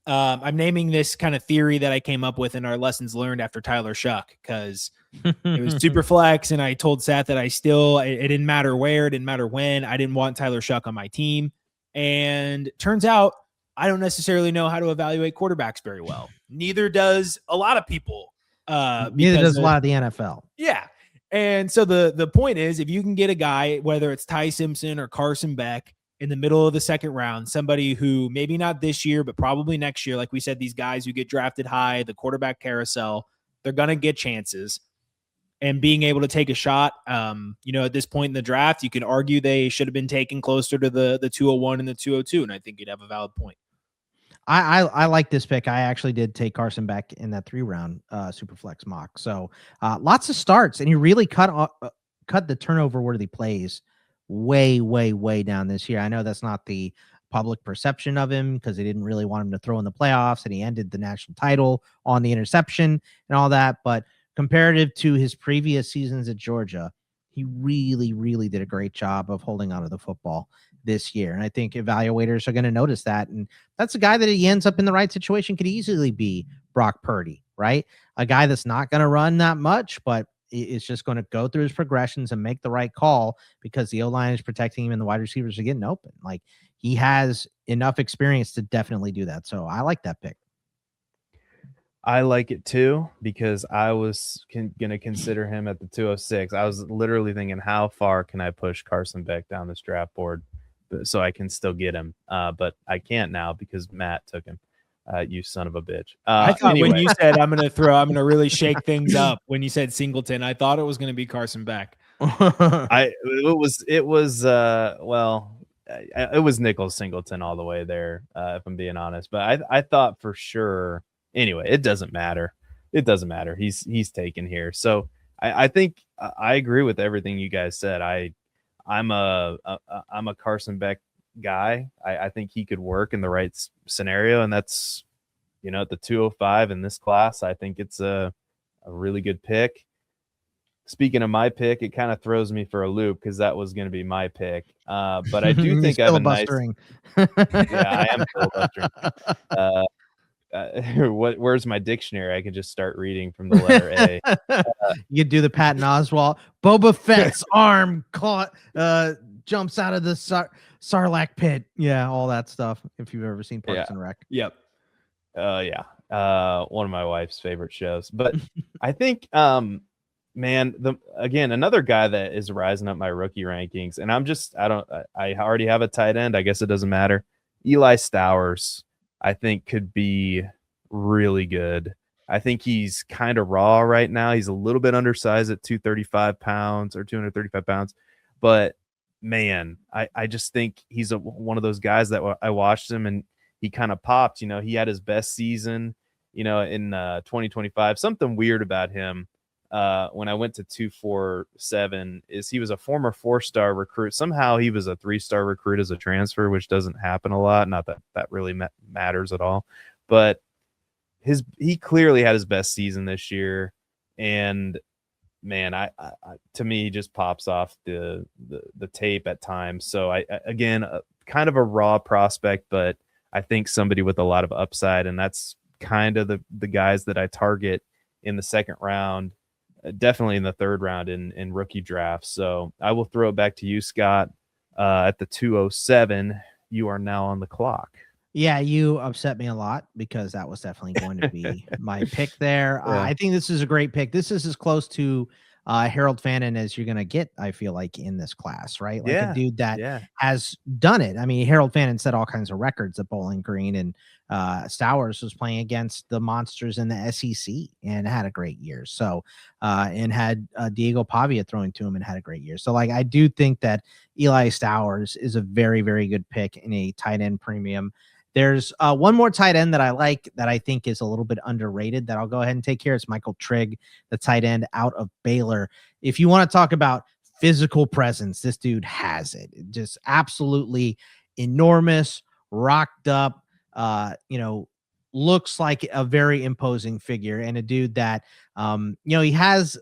I'm naming this kind of theory that I came up with in our lessons learned after Tyler Shuck, because it was super flex. And I told Seth that it didn't matter where, it didn't matter when. I didn't want Tyler Shuck on my team. And turns out I don't necessarily know how to evaluate quarterbacks very well. Neither does a lot of people. Neither does a lot of the NFL. Yeah. And so the point is, if you can get a guy, whether it's Ty Simpson or Carson Beck, in the middle of the second round, somebody who maybe not this year, but probably next year, like we said, these guys who get drafted high, the quarterback carousel, they're going to get chances. And being able to take a shot, at this point in the draft, you can argue they should have been taken closer to the 201 and the 202, and I think you'd have a valid point. I like this pick. I actually did take Carson Beck in that 3-round Superflex mock. So lots of starts, and he really cut the turnover-worthy plays way down this year. I know that's not the public perception of him because they didn't really want him to throw in the playoffs, and he ended the national title on the interception and all that. But comparative to his previous seasons at Georgia, he really did a great job of holding onto the football this year. And I think evaluators are going to notice that. And that's a guy that he ends up in the right situation could easily be Brock Purdy, right? A guy that's not going to run that much, but it's just going to go through his progressions and make the right call because the O-line is protecting him and the wide receivers are getting open. Like, he has enough experience to definitely do that. So I like that pick. I like it too, because I was going to consider him at the 206. I was literally thinking, how far can I push Carson Beck down this draft board so I can still get him? But I can't now because Matt took him. You son of a bitch. I thought when you said I'm going to really shake things up, when you said Singleton, I thought it was going to be Carson Beck. It was Nichols Singleton all the way there, if I'm being honest. But I thought for sure. Anyway, it doesn't matter. He's taken here. So I think I agree with everything you guys said. I'm a Carson Beck guy. I think he could work in the right scenario, and that's, at the 205 in this class, I think it's a really good pick. Speaking of my pick, it kind of throws me for a loop because that was going to be my pick. But I do think I have a nice. Yeah, I am filibustering. Where's my dictionary? I can just start reading from the letter A. You do the Patton Oswalt. Boba Fett's arm caught. Jumps out of the Sarlacc pit. Yeah, all that stuff. If you've ever seen Parks and Rec. Yep. Yeah. One of my wife's favorite shows. But I think, man, another guy that is rising up my rookie rankings, and I already have a tight end. I guess it doesn't matter. Eli Stowers, I think, could be really good. I think he's kind of raw right now. He's a little bit undersized at 235 pounds or 235 pounds, but man, I just think he's one of those guys that I watched him and he kind of popped. He had his best season, in 2025. Something weird about him when I went to 247 is he was a former 4-star recruit. Somehow he was a 3-star recruit as a transfer, which doesn't happen a lot. Not that really matters at all, but he clearly had his best season this year, and man, I to me, he just pops off the tape at times. So again, kind of a raw prospect, but I think somebody with a lot of upside, and that's kind of the guys that I target in the second round, definitely in the third round in rookie drafts. So I will throw it back to you, Scott, at the 207. You are now on the clock. Yeah, you upset me a lot because that was definitely going to be my pick there. Yeah. I think this is a great pick. This is as close to Harold Fannin as you're going to get, I feel like, in this class, right? Like a dude that has done it. I mean, Harold Fannin set all kinds of records at Bowling Green, and Stowers was playing against the monsters in the SEC and had a great year. So, and had Diego Pavia throwing to him and had a great year. So, like, I do think that Eli Stowers is a very, very good pick in a tight end premium. There's one more tight end that I like that I think is a little bit underrated that I'll go ahead and take here. It's Michael Trigg, the tight end out of Baylor. If you want to talk about physical presence, this dude has it. Just absolutely enormous, rocked up, looks like a very imposing figure, and a dude that, he has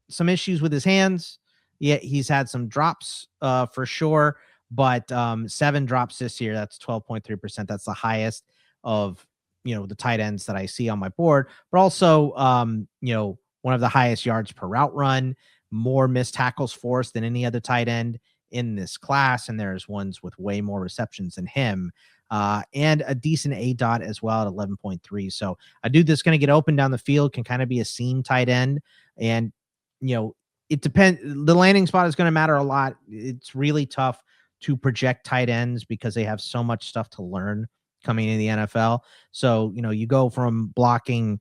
some issues with his hands. Yeah, he's had some drops for sure. But 7 drops this year. That's 12.3%. That's the highest of the tight ends that I see on my board, but also, one of the highest yards per route run, more missed tackles forced than any other tight end in this class. And there's ones with way more receptions than him, and a decent ADOT as well at 11.3. So a dude that's going to get open down the field, can kind of be a seam tight end. And, it depends. The landing spot is going to matter a lot. It's really tough to project tight ends because they have so much stuff to learn coming in the NFL. So, you go from blocking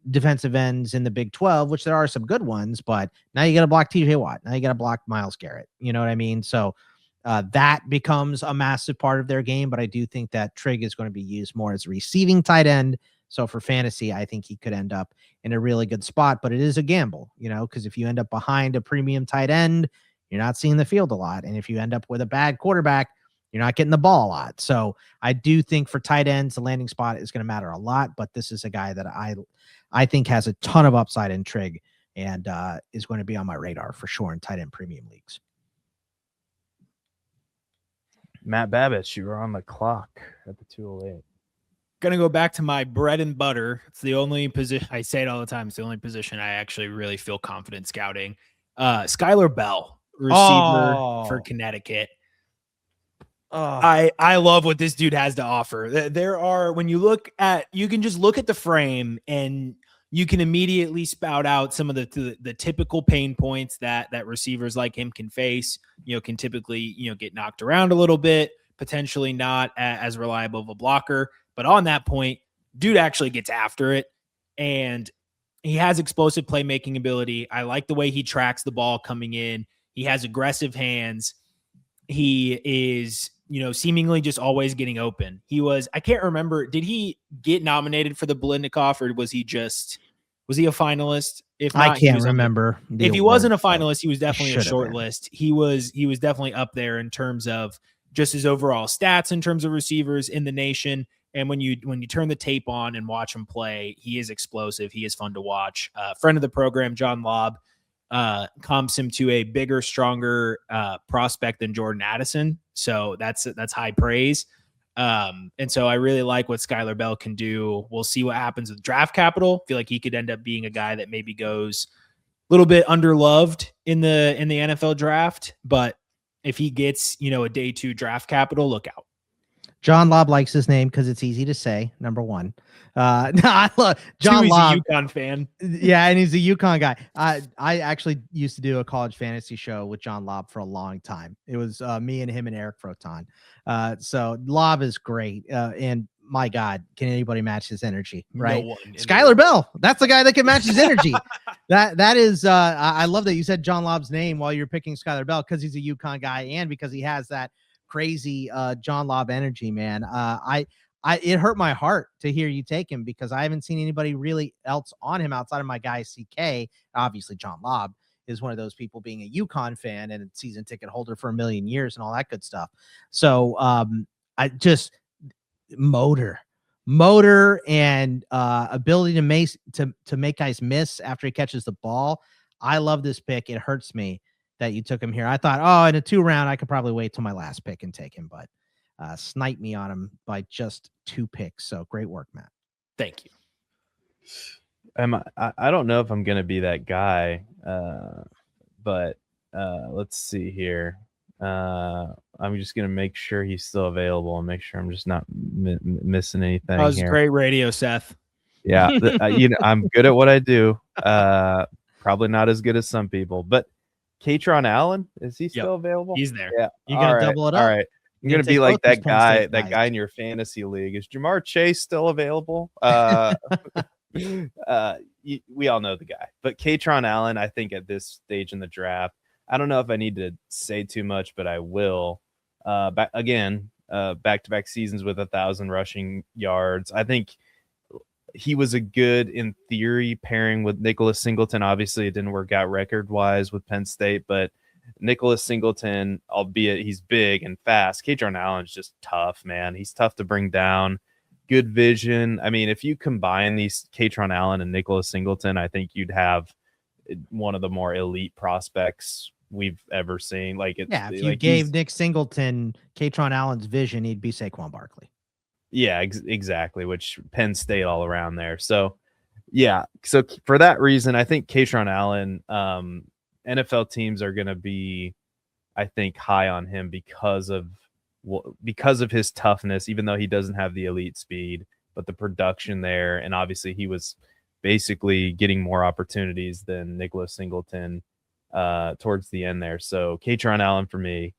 defensive ends in the Big 12, which there are some good ones, but now you got to block TJ Watt. Now you got to block Myles Garrett. You know what I mean? So that becomes a massive part of their game. But I do think that Trig is going to be used more as a receiving tight end. So for fantasy, I think he could end up in a really good spot, but it is a gamble, because if you end up behind a premium tight end, you're not seeing the field a lot. And if you end up with a bad quarterback, you're not getting the ball a lot. So I do think for tight ends, the landing spot is going to matter a lot, but this is a guy that I think has a ton of upside in Trig and is going to be on my radar for sure in tight end premium leagues. Matt Babbage, you were on the clock at the 208. Going to go back to my bread and butter. It's the only position, I say it all the time, it's the only position I actually really feel confident scouting. Skylar Bell, receiver for Connecticut. I love what this dude has to offer. There are, when you can just look at the frame and you can immediately spout out some of the typical pain points that receivers like him can face. Can typically, get knocked around a little bit, potentially not as reliable of a blocker. But on that point, dude actually gets after it, and he has explosive playmaking ability. I like the way he tracks the ball coming in. He has aggressive hands. He is, seemingly just always getting open. I can't remember, did he get nominated for the Blindnikoff, or was he a finalist? If not, I can't remember. If he wasn't a finalist, he was definitely a short list. He was definitely up there in terms of just his overall stats in terms of receivers in the nation. And when you turn the tape on and watch him play, he is explosive. He is fun to watch. Friend of the program, John Lobb, comps him to a bigger, stronger prospect than Jordan Addison. So that's high praise. And so I really like what Skylar Bell can do. We'll see what happens with draft capital. I feel like he could end up being a guy that maybe goes a little bit underloved in the NFL draft. But if he gets, a day 2 draft capital, look out. John Lobb likes his name because it's easy to say. Number one, I love John Lobb. He's a UConn fan. Yeah, and he's a UConn guy. I actually used to do a college fantasy show with John Lobb for a long time. It was me and him and Eric Froton. So Lobb is great, and my God, can anybody match his energy? Right, Skylar Bell. That's the guy that can match his energy. That is. I love that you said John Lobb's name while you're picking Skylar Bell because he's a UConn guy and because he has that crazy John Lobb energy, man. It hurt my heart to hear you take him because I haven't seen anybody really else on him outside of my guy CK. Obviously, John Lobb is one of those people being a UConn fan and a season ticket holder for a million years and all that good stuff. So I just motor and ability to make guys miss after he catches the ball. I love this pick. It hurts me that you took him here. I thought, in a 2 round, I could probably wait till my last pick and take him, but snipe me on him by just 2 picks. So great work, Matt. Thank you. I don't know if I'm going to be that guy, but let's see here. I'm just going to make sure he's still available and make sure I'm just not missing anything. That was great radio, Seth. Yeah. I'm good at what I do. Probably not as good as some people, but Katron Allen, is he still available? He's there. Yeah. You're going to double it up. All right. You're going to be like that guy in your fantasy league. Is Jamar Chase still available? We all know the guy, but Katron Allen, I think at this stage in the draft, I don't know if I need to say too much, but I will. Back-to-back seasons with 1,000 rushing yards. I think he was a good, in theory, pairing with Nicholas Singleton. Obviously, it didn't work out record-wise with Penn State, but Nicholas Singleton, albeit he's big and fast, Katron Allen's just tough, man. He's tough to bring down. Good vision. I mean, if you combine these Katron Allen and Nicholas Singleton, I think you'd have one of the more elite prospects we've ever seen. If you gave Nick Singleton Katron Allen's vision, he'd be Saquon Barkley. Yeah, exactly. Which Penn State all around there. So yeah. So for that reason, I think Katron Allen, NFL teams are going to be, I think, high on him because of his toughness, even though he doesn't have the elite speed, but the production there. And obviously he was basically getting more opportunities than Nicholas Singleton towards the end there. So Katron Allen for me.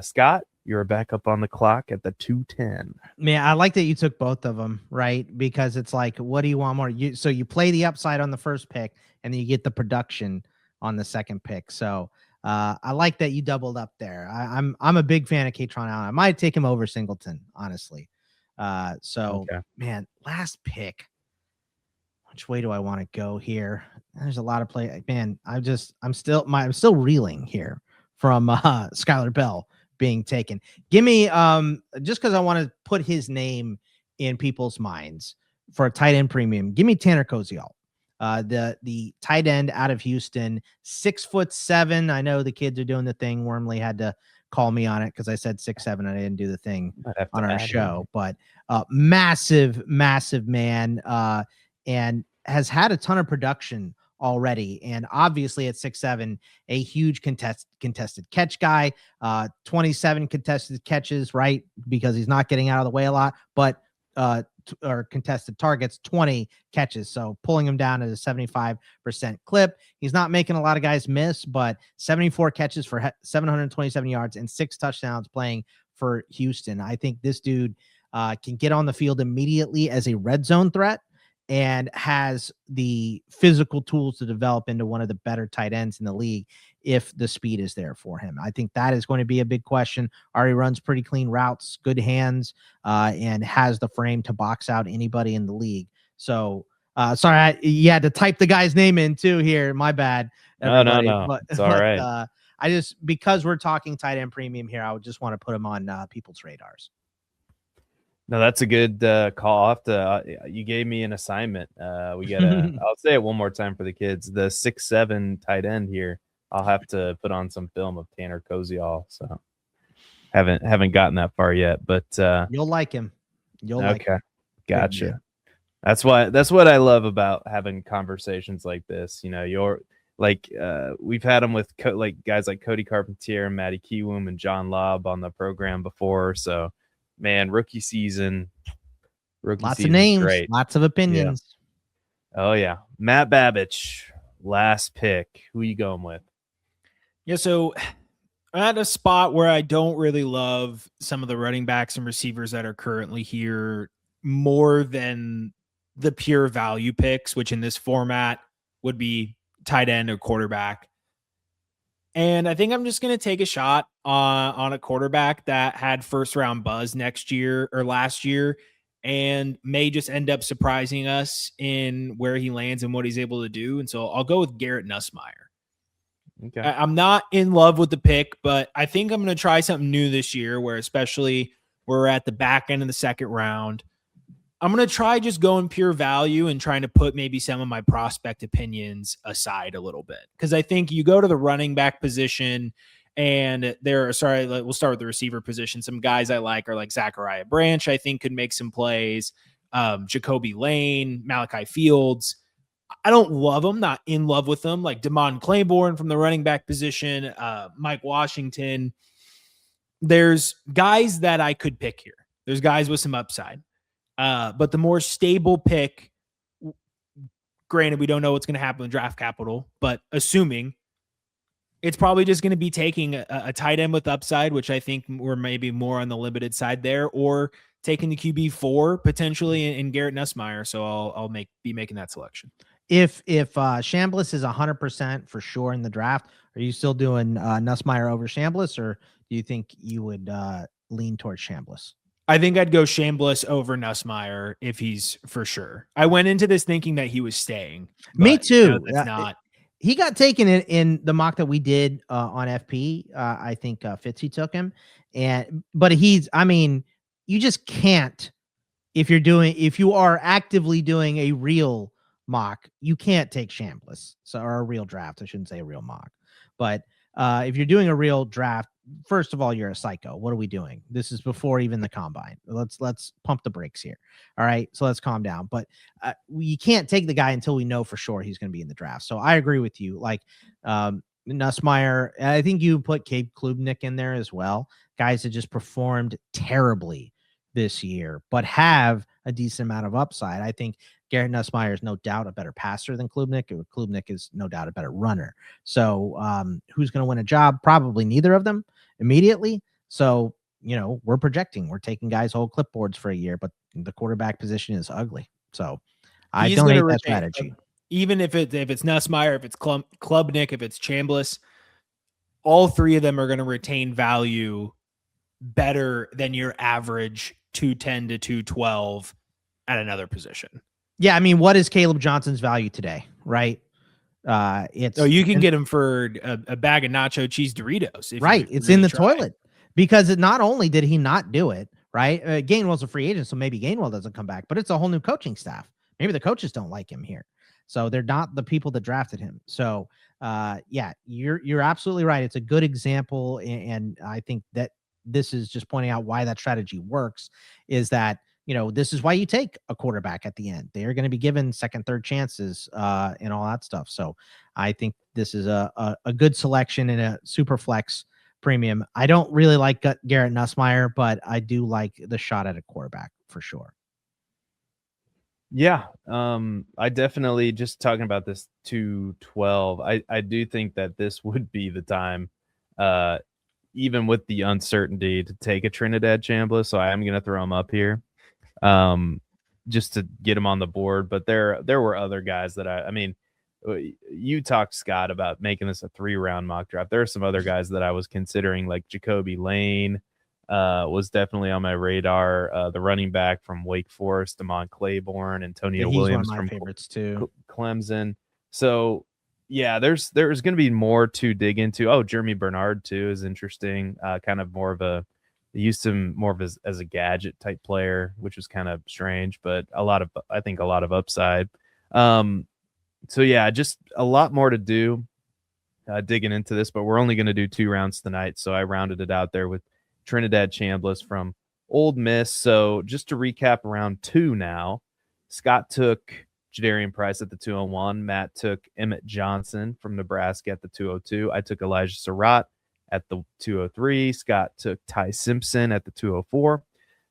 Scott, you're back up on the clock at the 210. Man, I like that you took both of them, right? Because it's like, what do you want more? So you play the upside on the first pick, and then you get the production on the second pick. So I like that you doubled up there. I'm a big fan of Katron Allen. I might take him over Singleton, honestly. Okay. Man, last pick. Which way do I want to go here? There's a lot of play. Man, I'm still reeling here from Skylar Bell being taken. Give me just because I want to put his name in people's minds for a tight end premium. Give me Tanner Koziol, the tight end out of Houston, 6'7". I know the kids are doing the thing. Wormley had to call me on it because I said 6'7". I didn't do the thing on our show, but massive man, and has had a ton of production already. And obviously at 6'7", a huge contested catch guy, 27 contested catches, right? Because he's not getting out of the way a lot, but or contested targets, 20 catches. So pulling him down at a 75% clip. He's not making a lot of guys miss, but 74 catches for 727 yards and 6 touchdowns playing for Houston. I think this dude can get on the field immediately as a red zone threat, and has the physical tools to develop into one of the better tight ends in the league if the speed is there for him. I think that is going to be a big question. Ari runs pretty clean routes, good hands, and has the frame to box out anybody in the league. So, sorry, you had to type the guy's name in too here. My bad. Everybody. No. But, it's all right. I just, because we're talking tight end premium here, I would just want to put him on people's radars. No, that's a good call. I'll have to, you gave me an assignment. We gotta. I'll say it one more time for the kids. The 6'7" tight end here. I'll have to put on some film of Tanner Koziol. So haven't gotten that far yet, but you'll like him. Like him. Gotcha. Yeah. That's what I love about having conversations like this. You know, you're like we've had them with guys like Cody Carpentier and Matty Kiwoom and John Lobb on the program before. So. Man, rookie season. Lots of names, great. Lots of opinions. Yeah. Oh, yeah. Matt Babich, last pick. Who are you going with? Yeah, so I'm at a spot where I don't really love some of the running backs and receivers that are currently here more than the pure value picks, which in this format would be tight end or quarterback. And I think I'm just going to take a shot on a quarterback that had first round buzz last year and may just end up surprising us in where he lands and what he's able to do. And so I'll go with Garrett Nussmeier. Okay. I'm not in love with the pick, but I think I'm going to try something new this year where especially we're at the back end of the second round. I'm going to try just going pure value and trying to put maybe some of my prospect opinions aside a little bit. Because I think you go to the running back position and we'll start with the receiver position. Some guys I like are like Zachariah Branch, I think could make some plays. Jacoby Lane, Malachi Fields. I don't love them, not in love with them. Like Damon Claiborne from the running back position, Mike Washington. There's guys that I could pick here. There's guys with some upside. But the more stable pick, granted, we don't know what's going to happen with draft capital, but assuming it's probably just going to be taking a tight end with upside, which I think we're maybe more on the limited side there, or taking the QB4 potentially in Garrett Nussmeier. So I'll be making that selection. If Chambliss is 100% for sure in the draft, are you still doing Nussmeier over Chambliss, or do you think you would lean towards Chambliss? I think I'd go Chambliss over Nussmeier if he's for sure. I went into this thinking that he was staying. Me too. That's not. He got taken in the mock that we did on FP. I think Fitzy took him, but you just can't if you are actively doing a real mock, you can't take Chambliss. Or a real draft. I shouldn't say a real mock, but if you're doing a real draft, first of all, you're a psycho. What are we doing? This is before even the combine. Let's pump the brakes here. All right, so let's calm down. But you can't take the guy until we know for sure he's going to be in the draft. So I agree with you. Like Nussmeier, I think you put Cade Klubnik in there as well. Guys that just performed terribly this year, but have a decent amount of upside. I think Garrett Nussmeier is no doubt a better passer than Klubnik. Klubnik is no doubt a better runner. So who's going to win a job? Probably neither of them immediately. So, we're projecting. We're taking guys hold clipboards for a year, but the quarterback position is ugly. So I don't hate that strategy. Even if it's Nussmeier, if it's Klubnik, if it's Chambliss, all three of them are going to retain value better than your average 210 to 212 at another position. Yeah, I mean, what is Caleb Johnson's value today, right? You can get him for a bag of nacho cheese Doritos. Right, it's really in the toilet because not only did he not do it, right? Gainwell's a free agent, so maybe Gainwell doesn't come back, but it's a whole new coaching staff. Maybe the coaches don't like him here, so they're not the people that drafted him. So, yeah, you're absolutely right. It's a good example, and I think that this is just pointing out why that strategy works. Is that this is why you take a quarterback at the end. They are going to be given second, third chances and all that stuff. So I think this is a good selection in a super flex premium. I don't really like Garrett Nussmeier, but I do like the shot at a quarterback for sure. Yeah. I definitely, just talking about this 212, I do think that this would be the time, even with the uncertainty, to take a Trinidad Chambliss. So I am going to throw him up here. Just to get him on the board. But there were other guys that I mean, you talked, Scott, about making this a 3-round mock draft. There are some other guys that I was considering, like Jacoby Lane was definitely on my radar. The running back from Wake Forest, Damon Claiborne, Antonio Williams one of my from favorites too. Clemson. So yeah, there's going to be more to dig into. Oh, Jeremy Bernard too is interesting. Kind of more of a, they used him more of as a gadget type player, which was kind of strange, but I think a lot of upside. So yeah, just a lot more to do digging into this, but we're only going to do 2 rounds tonight. So I rounded it out there with Trinidad Chambliss from Ole Miss. So just to recap round 2 now, Scott took Jadarian Price at the 201. Matt took Emmett Johnson from Nebraska at the 202. I took Elijah Surratt at the 203. Scott took Ty Simpson at the 204.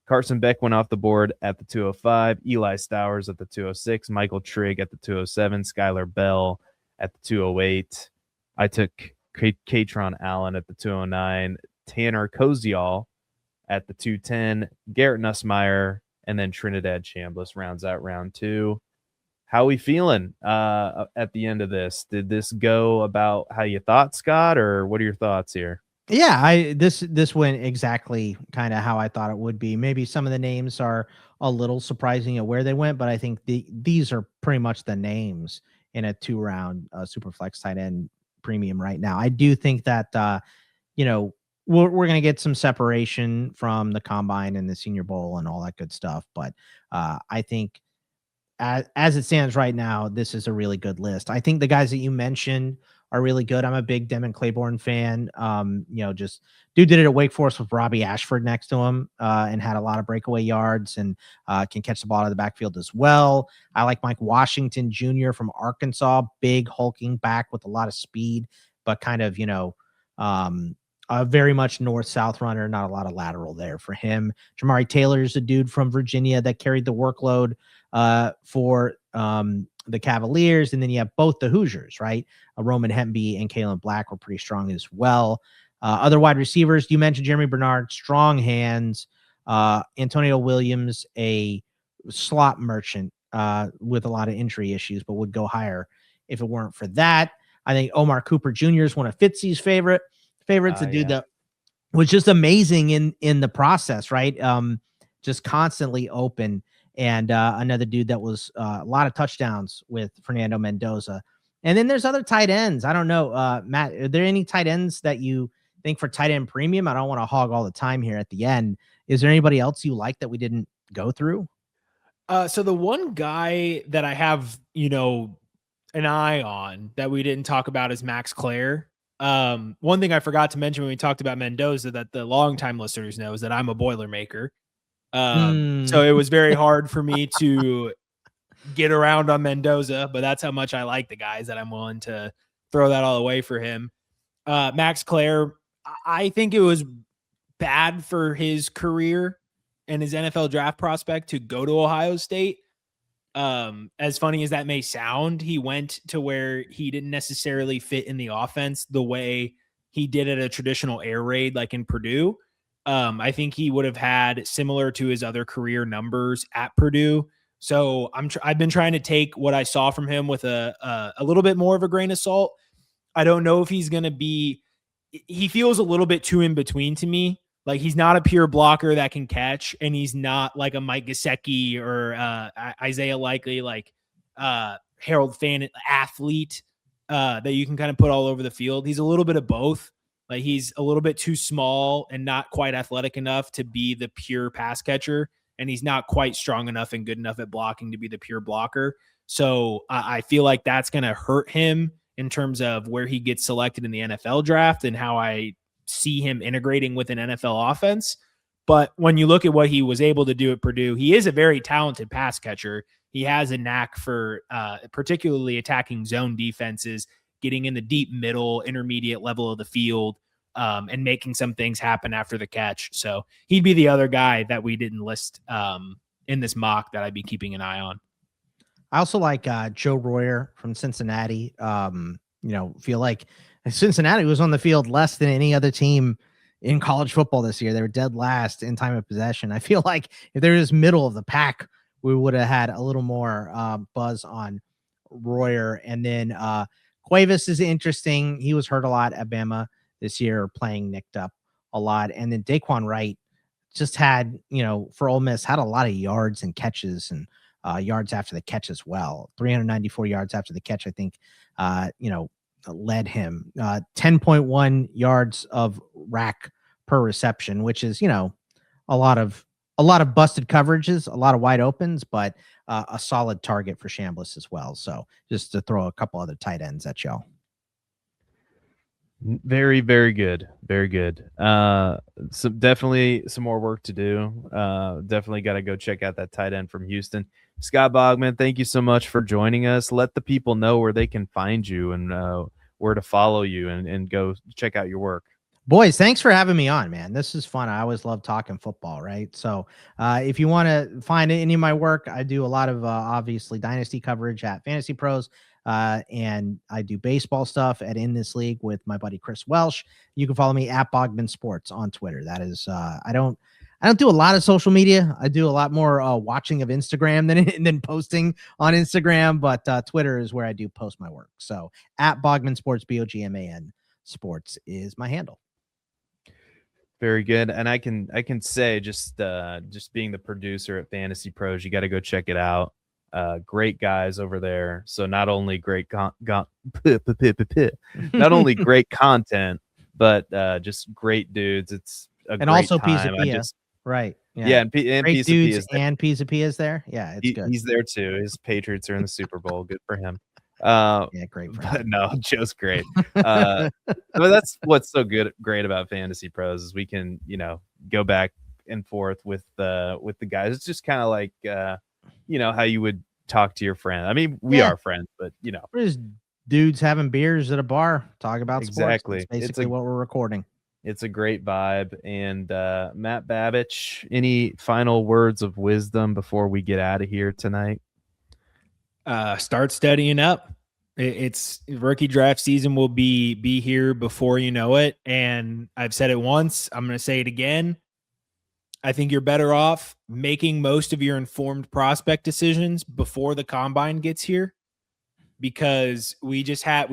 Carson Beck went off the board at the 205. Eli Stowers at the 206. Michael Trigg at the 207. Skylar Bell at the 208. I took Katron Allen at the 209. Tanner Koziol at the 210. Garrett Nussmeier, and then Trinidad Chambliss rounds out round 2. How are we feeling at the end of this? Did this go about how you thought, Scott, or what are your thoughts here? Yeah, this went exactly kind of how I thought it would be. Maybe some of the names are a little surprising at where they went, but I think these are pretty much the names in a 2-round super flex tight end premium right now. I do think that we're going to get some separation from the combine and the Senior Bowl and all that good stuff, but I think as it stands right now, this is a really good list. I think the guys that you mentioned are really good. I'm a big Demon Claiborne fan. Just dude did it at Wake Forest with Robbie Ashford next to him and had a lot of breakaway yards and can catch the ball out of the backfield as well. I like Mike Washington Jr. from Arkansas, big hulking back with a lot of speed, but kind of, a very much north-south runner, not a lot of lateral there for him. Jamari Taylor is a dude from Virginia that carried the workload for the Cavaliers, and then you have both the Hoosiers, right? Roman Hemby and Kalen Black were pretty strong as well. Other wide receivers, you mentioned Jeremy Bernard, strong hands. Antonio Williams, a slot merchant with a lot of injury issues, but would go higher if it weren't for that. I think Omar Cooper Jr. is one of Fitzy's favorites, a dude that was just amazing in the process, right? Just constantly open. And another dude that was a lot of touchdowns with Fernando Mendoza. And then there's other tight ends. I don't know, Matt, are there any tight ends that you think for tight end premium? I don't want to hog all the time here at the end. Is there anybody else you like that we didn't go through? So the one guy that I have, an eye on that we didn't talk about is Max Clare. One thing I forgot to mention when we talked about Mendoza that the longtime listeners know is that I'm a Boilermaker. So it was very hard for me to get around on Mendoza, but that's how much I like the guys that I'm willing to throw that all away for him. Max Clare, I think it was bad for his career and his NFL draft prospect to go to Ohio State. As funny as that may sound, he went to where he didn't necessarily fit in the offense the way he did at a traditional air raid like in Purdue. I think he would have had similar to his other career numbers at Purdue. So I've been trying to take what I saw from him with a little bit more of a grain of salt. I don't know if he's going to be, he feels a little bit too in between to me. Like he's not a pure blocker that can catch, and he's not like a Mike Gesicki or Isaiah Likely, like Harold Fan athlete that you can kind of put all over the field. He's a little bit of both. Like he's a little bit too small and not quite athletic enough to be the pure pass catcher, and he's not quite strong enough and good enough at blocking to be the pure blocker. So I feel like that's going to hurt him in terms of where he gets selected in the NFL draft and how I see him integrating with an NFL offense. But when you look at what he was able to do at Purdue, he is a very talented pass catcher. He has a knack for particularly attacking zone defenses, getting in the deep middle, intermediate level of the field, and making some things happen after the catch. So he'd be the other guy that we didn't list in this mock that I'd be keeping an eye on. I also like Joe Royer from Cincinnati. Feel like Cincinnati was on the field less than any other team in college football this year. They were dead last in time of possession. I feel like if they were just middle of the pack, we would have had a little more buzz on Royer. And then Cuevas is interesting. He was hurt a lot at Bama this year, playing nicked up a lot. And then Daquan Wright just had, for Ole Miss, had a lot of yards and catches and yards after the catch as well. 394 yards after the catch, I think, led him 10.1 yards of rack per reception, which is, a lot of busted coverages, a lot of wide opens, but a solid target for Chambliss as well. So just to throw a couple other tight ends at y'all. Very, very good. Very good. So definitely some more work to do. Definitely got to go check out that tight end from Houston. Scott Bogman, thank you so much for joining us. Let the people know where they can find you and where to follow you and go check out your work. Boys, thanks for having me on, man. This is fun. I always love talking football, right? So if you want to find any of my work, I do a lot of obviously Dynasty coverage at Fantasy Pros. And I do baseball stuff at In This League with my buddy Chris Welsh. You can follow me at Bogman Sports on Twitter. That is, I don't do a lot of social media. I do a lot more watching of Instagram than posting on Instagram, but Twitter is where I do post my work. So at Bogman Sports, Bogman Sports is my handle. Very good. And I can say just being the producer at Fantasy Pros, you got to go check it out. Great guys over there. So not only great not only great content, but just great dudes. It's a and great also time. Pizza right. Yeah, and great Pizza dudes is there. and Pizza is there. Yeah, it's good. He's there too. His Patriots are in the Super Bowl. Good for him. Yeah, great. But no, Joe's great. But that's what's so great about Fantasy Pros is we can, go back and forth with the guys. It's just kind of like, how you would talk to your friend. I mean, we are friends, but we're just dudes having beers at a bar, talk about exactly. Sports. That's basically what we're recording. It's a great vibe. And Matt Babich, any final words of wisdom before we get out of here tonight? Start studying up. It's rookie draft season will be here before you know it. And I've said it once, I'm going to say it again. I think you're better off making most of your informed prospect decisions before the combine gets here, because we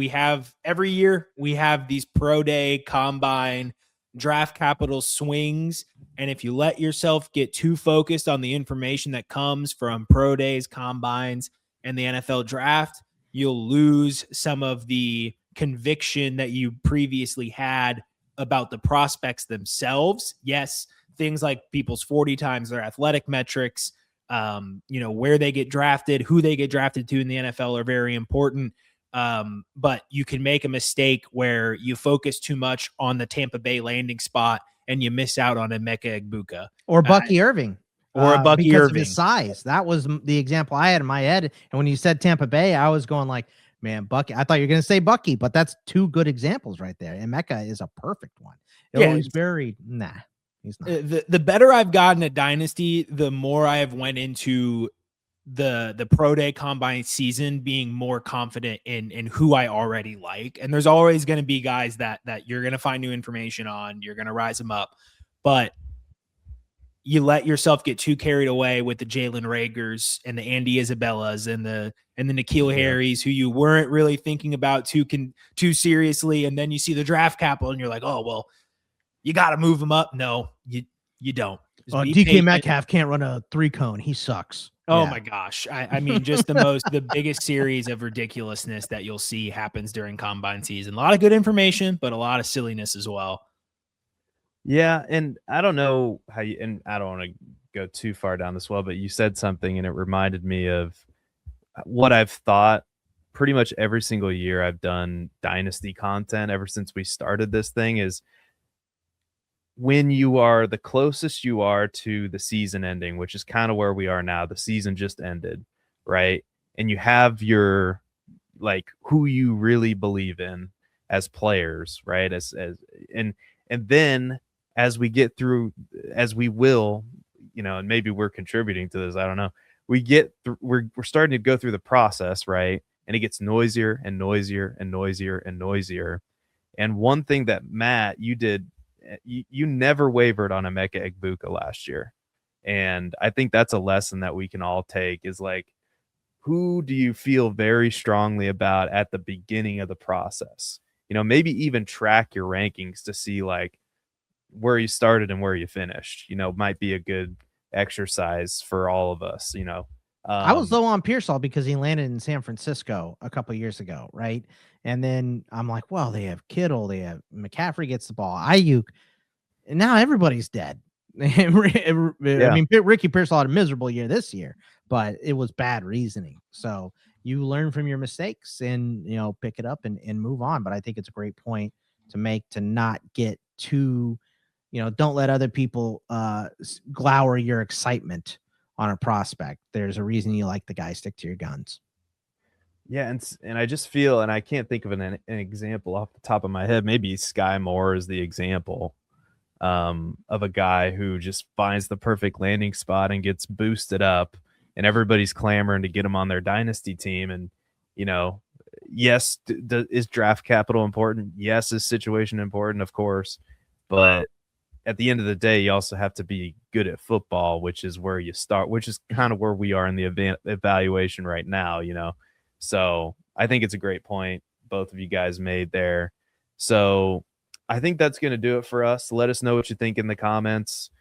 have every year we have these pro day, combine, draft capital swings. And if you let yourself get too focused on the information that comes from pro days, combines, and the NFL draft, you'll lose some of the conviction that you previously had about the prospects themselves. Yes, things like people's 40 times, their athletic metrics, where they get drafted, who they get drafted to in the NFL are very important. But you can make a mistake where you focus too much on the Tampa Bay landing spot and you miss out on Emeka Egbuka or Bucky Irving. Or a Bucky because Irving. of his size. That was the example I had in my head. And when you said Tampa Bay, I was going like, man, Bucky. I thought you were going to say Bucky, but that's two good examples right there. And Emeka is a perfect one. He's buried. Nah, he's not. The better I've gotten at Dynasty, the more I have went into the pro day combine season being more confident in who I already like. And there's always going to be guys that you're going to find new information on. You're going to rise them up, but you let yourself get too carried away with the Jalen Ragers and the Andy Isabellas and the N'Keal Harrys, who you weren't really thinking about too seriously. And then you see the draft capital and you're like, oh, well, you got to move them up. No, you don't. DK Metcalf can't run a 3-cone. He sucks. Oh my gosh. I mean, just the biggest series of ridiculousness that you'll see happens during combine season. A lot of good information, but a lot of silliness as well. Yeah, and I don't know how you, and I don't want to go too far down this well, but you said something and it reminded me of what I've thought pretty much every single year I've done Dynasty content ever since we started this thing is when you are the closest you are to the season ending, which is kind of where we are now. The season just ended, right? And you have your, like, who you really believe in as players, right? And then as we get through, as we will, and maybe we're contributing to this, I don't know. We're starting to go through the process, right? And it gets noisier and noisier and noisier and noisier. And one thing that Matt, you did, you never wavered on Emeka Egbuka last year. And I think that's a lesson that we can all take is like, who do you feel very strongly about at the beginning of the process? Maybe even track your rankings to see like where you started and where you finished, might be a good exercise for all of us, I was low on Pearsall because he landed in San Francisco a couple of years ago, right? And then I'm like, well, they have Kittle, they have McCaffrey gets the ball, Ayuk, and now everybody's dead. I mean, Ricky Pearsall had a miserable year this year, but it was bad reasoning. So you learn from your mistakes and, pick it up and move on. But I think it's a great point to make, to not get too, don't let other people glower your excitement on a prospect. There's a reason you like the guy. Stick to your guns. Yeah, and I just feel, and I can't think of an example off the top of my head. Maybe Sky Moore is the example of a guy who just finds the perfect landing spot and gets boosted up, and everybody's clamoring to get him on their dynasty team. And yes, is draft capital important? Yes, is situation important? Of course, but at the end of the day, you also have to be good at football, which is where you start, which is kind of where we are in the evaluation right now, So I think it's a great point both of you guys made there. So I think that's going to do it for us. Let us know what you think in the comments.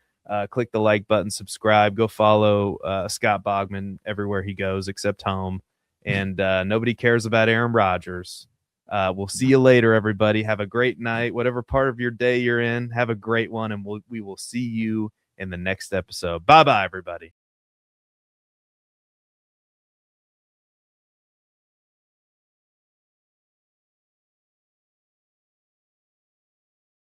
Click the like button, subscribe, go follow Scott Bogman everywhere he goes except home. And nobody cares about Aaron Rodgers. We'll see you later, everybody. Have a great night. Whatever part of your day you're in, have a great one. And we will see you in the next episode. Bye-bye, everybody.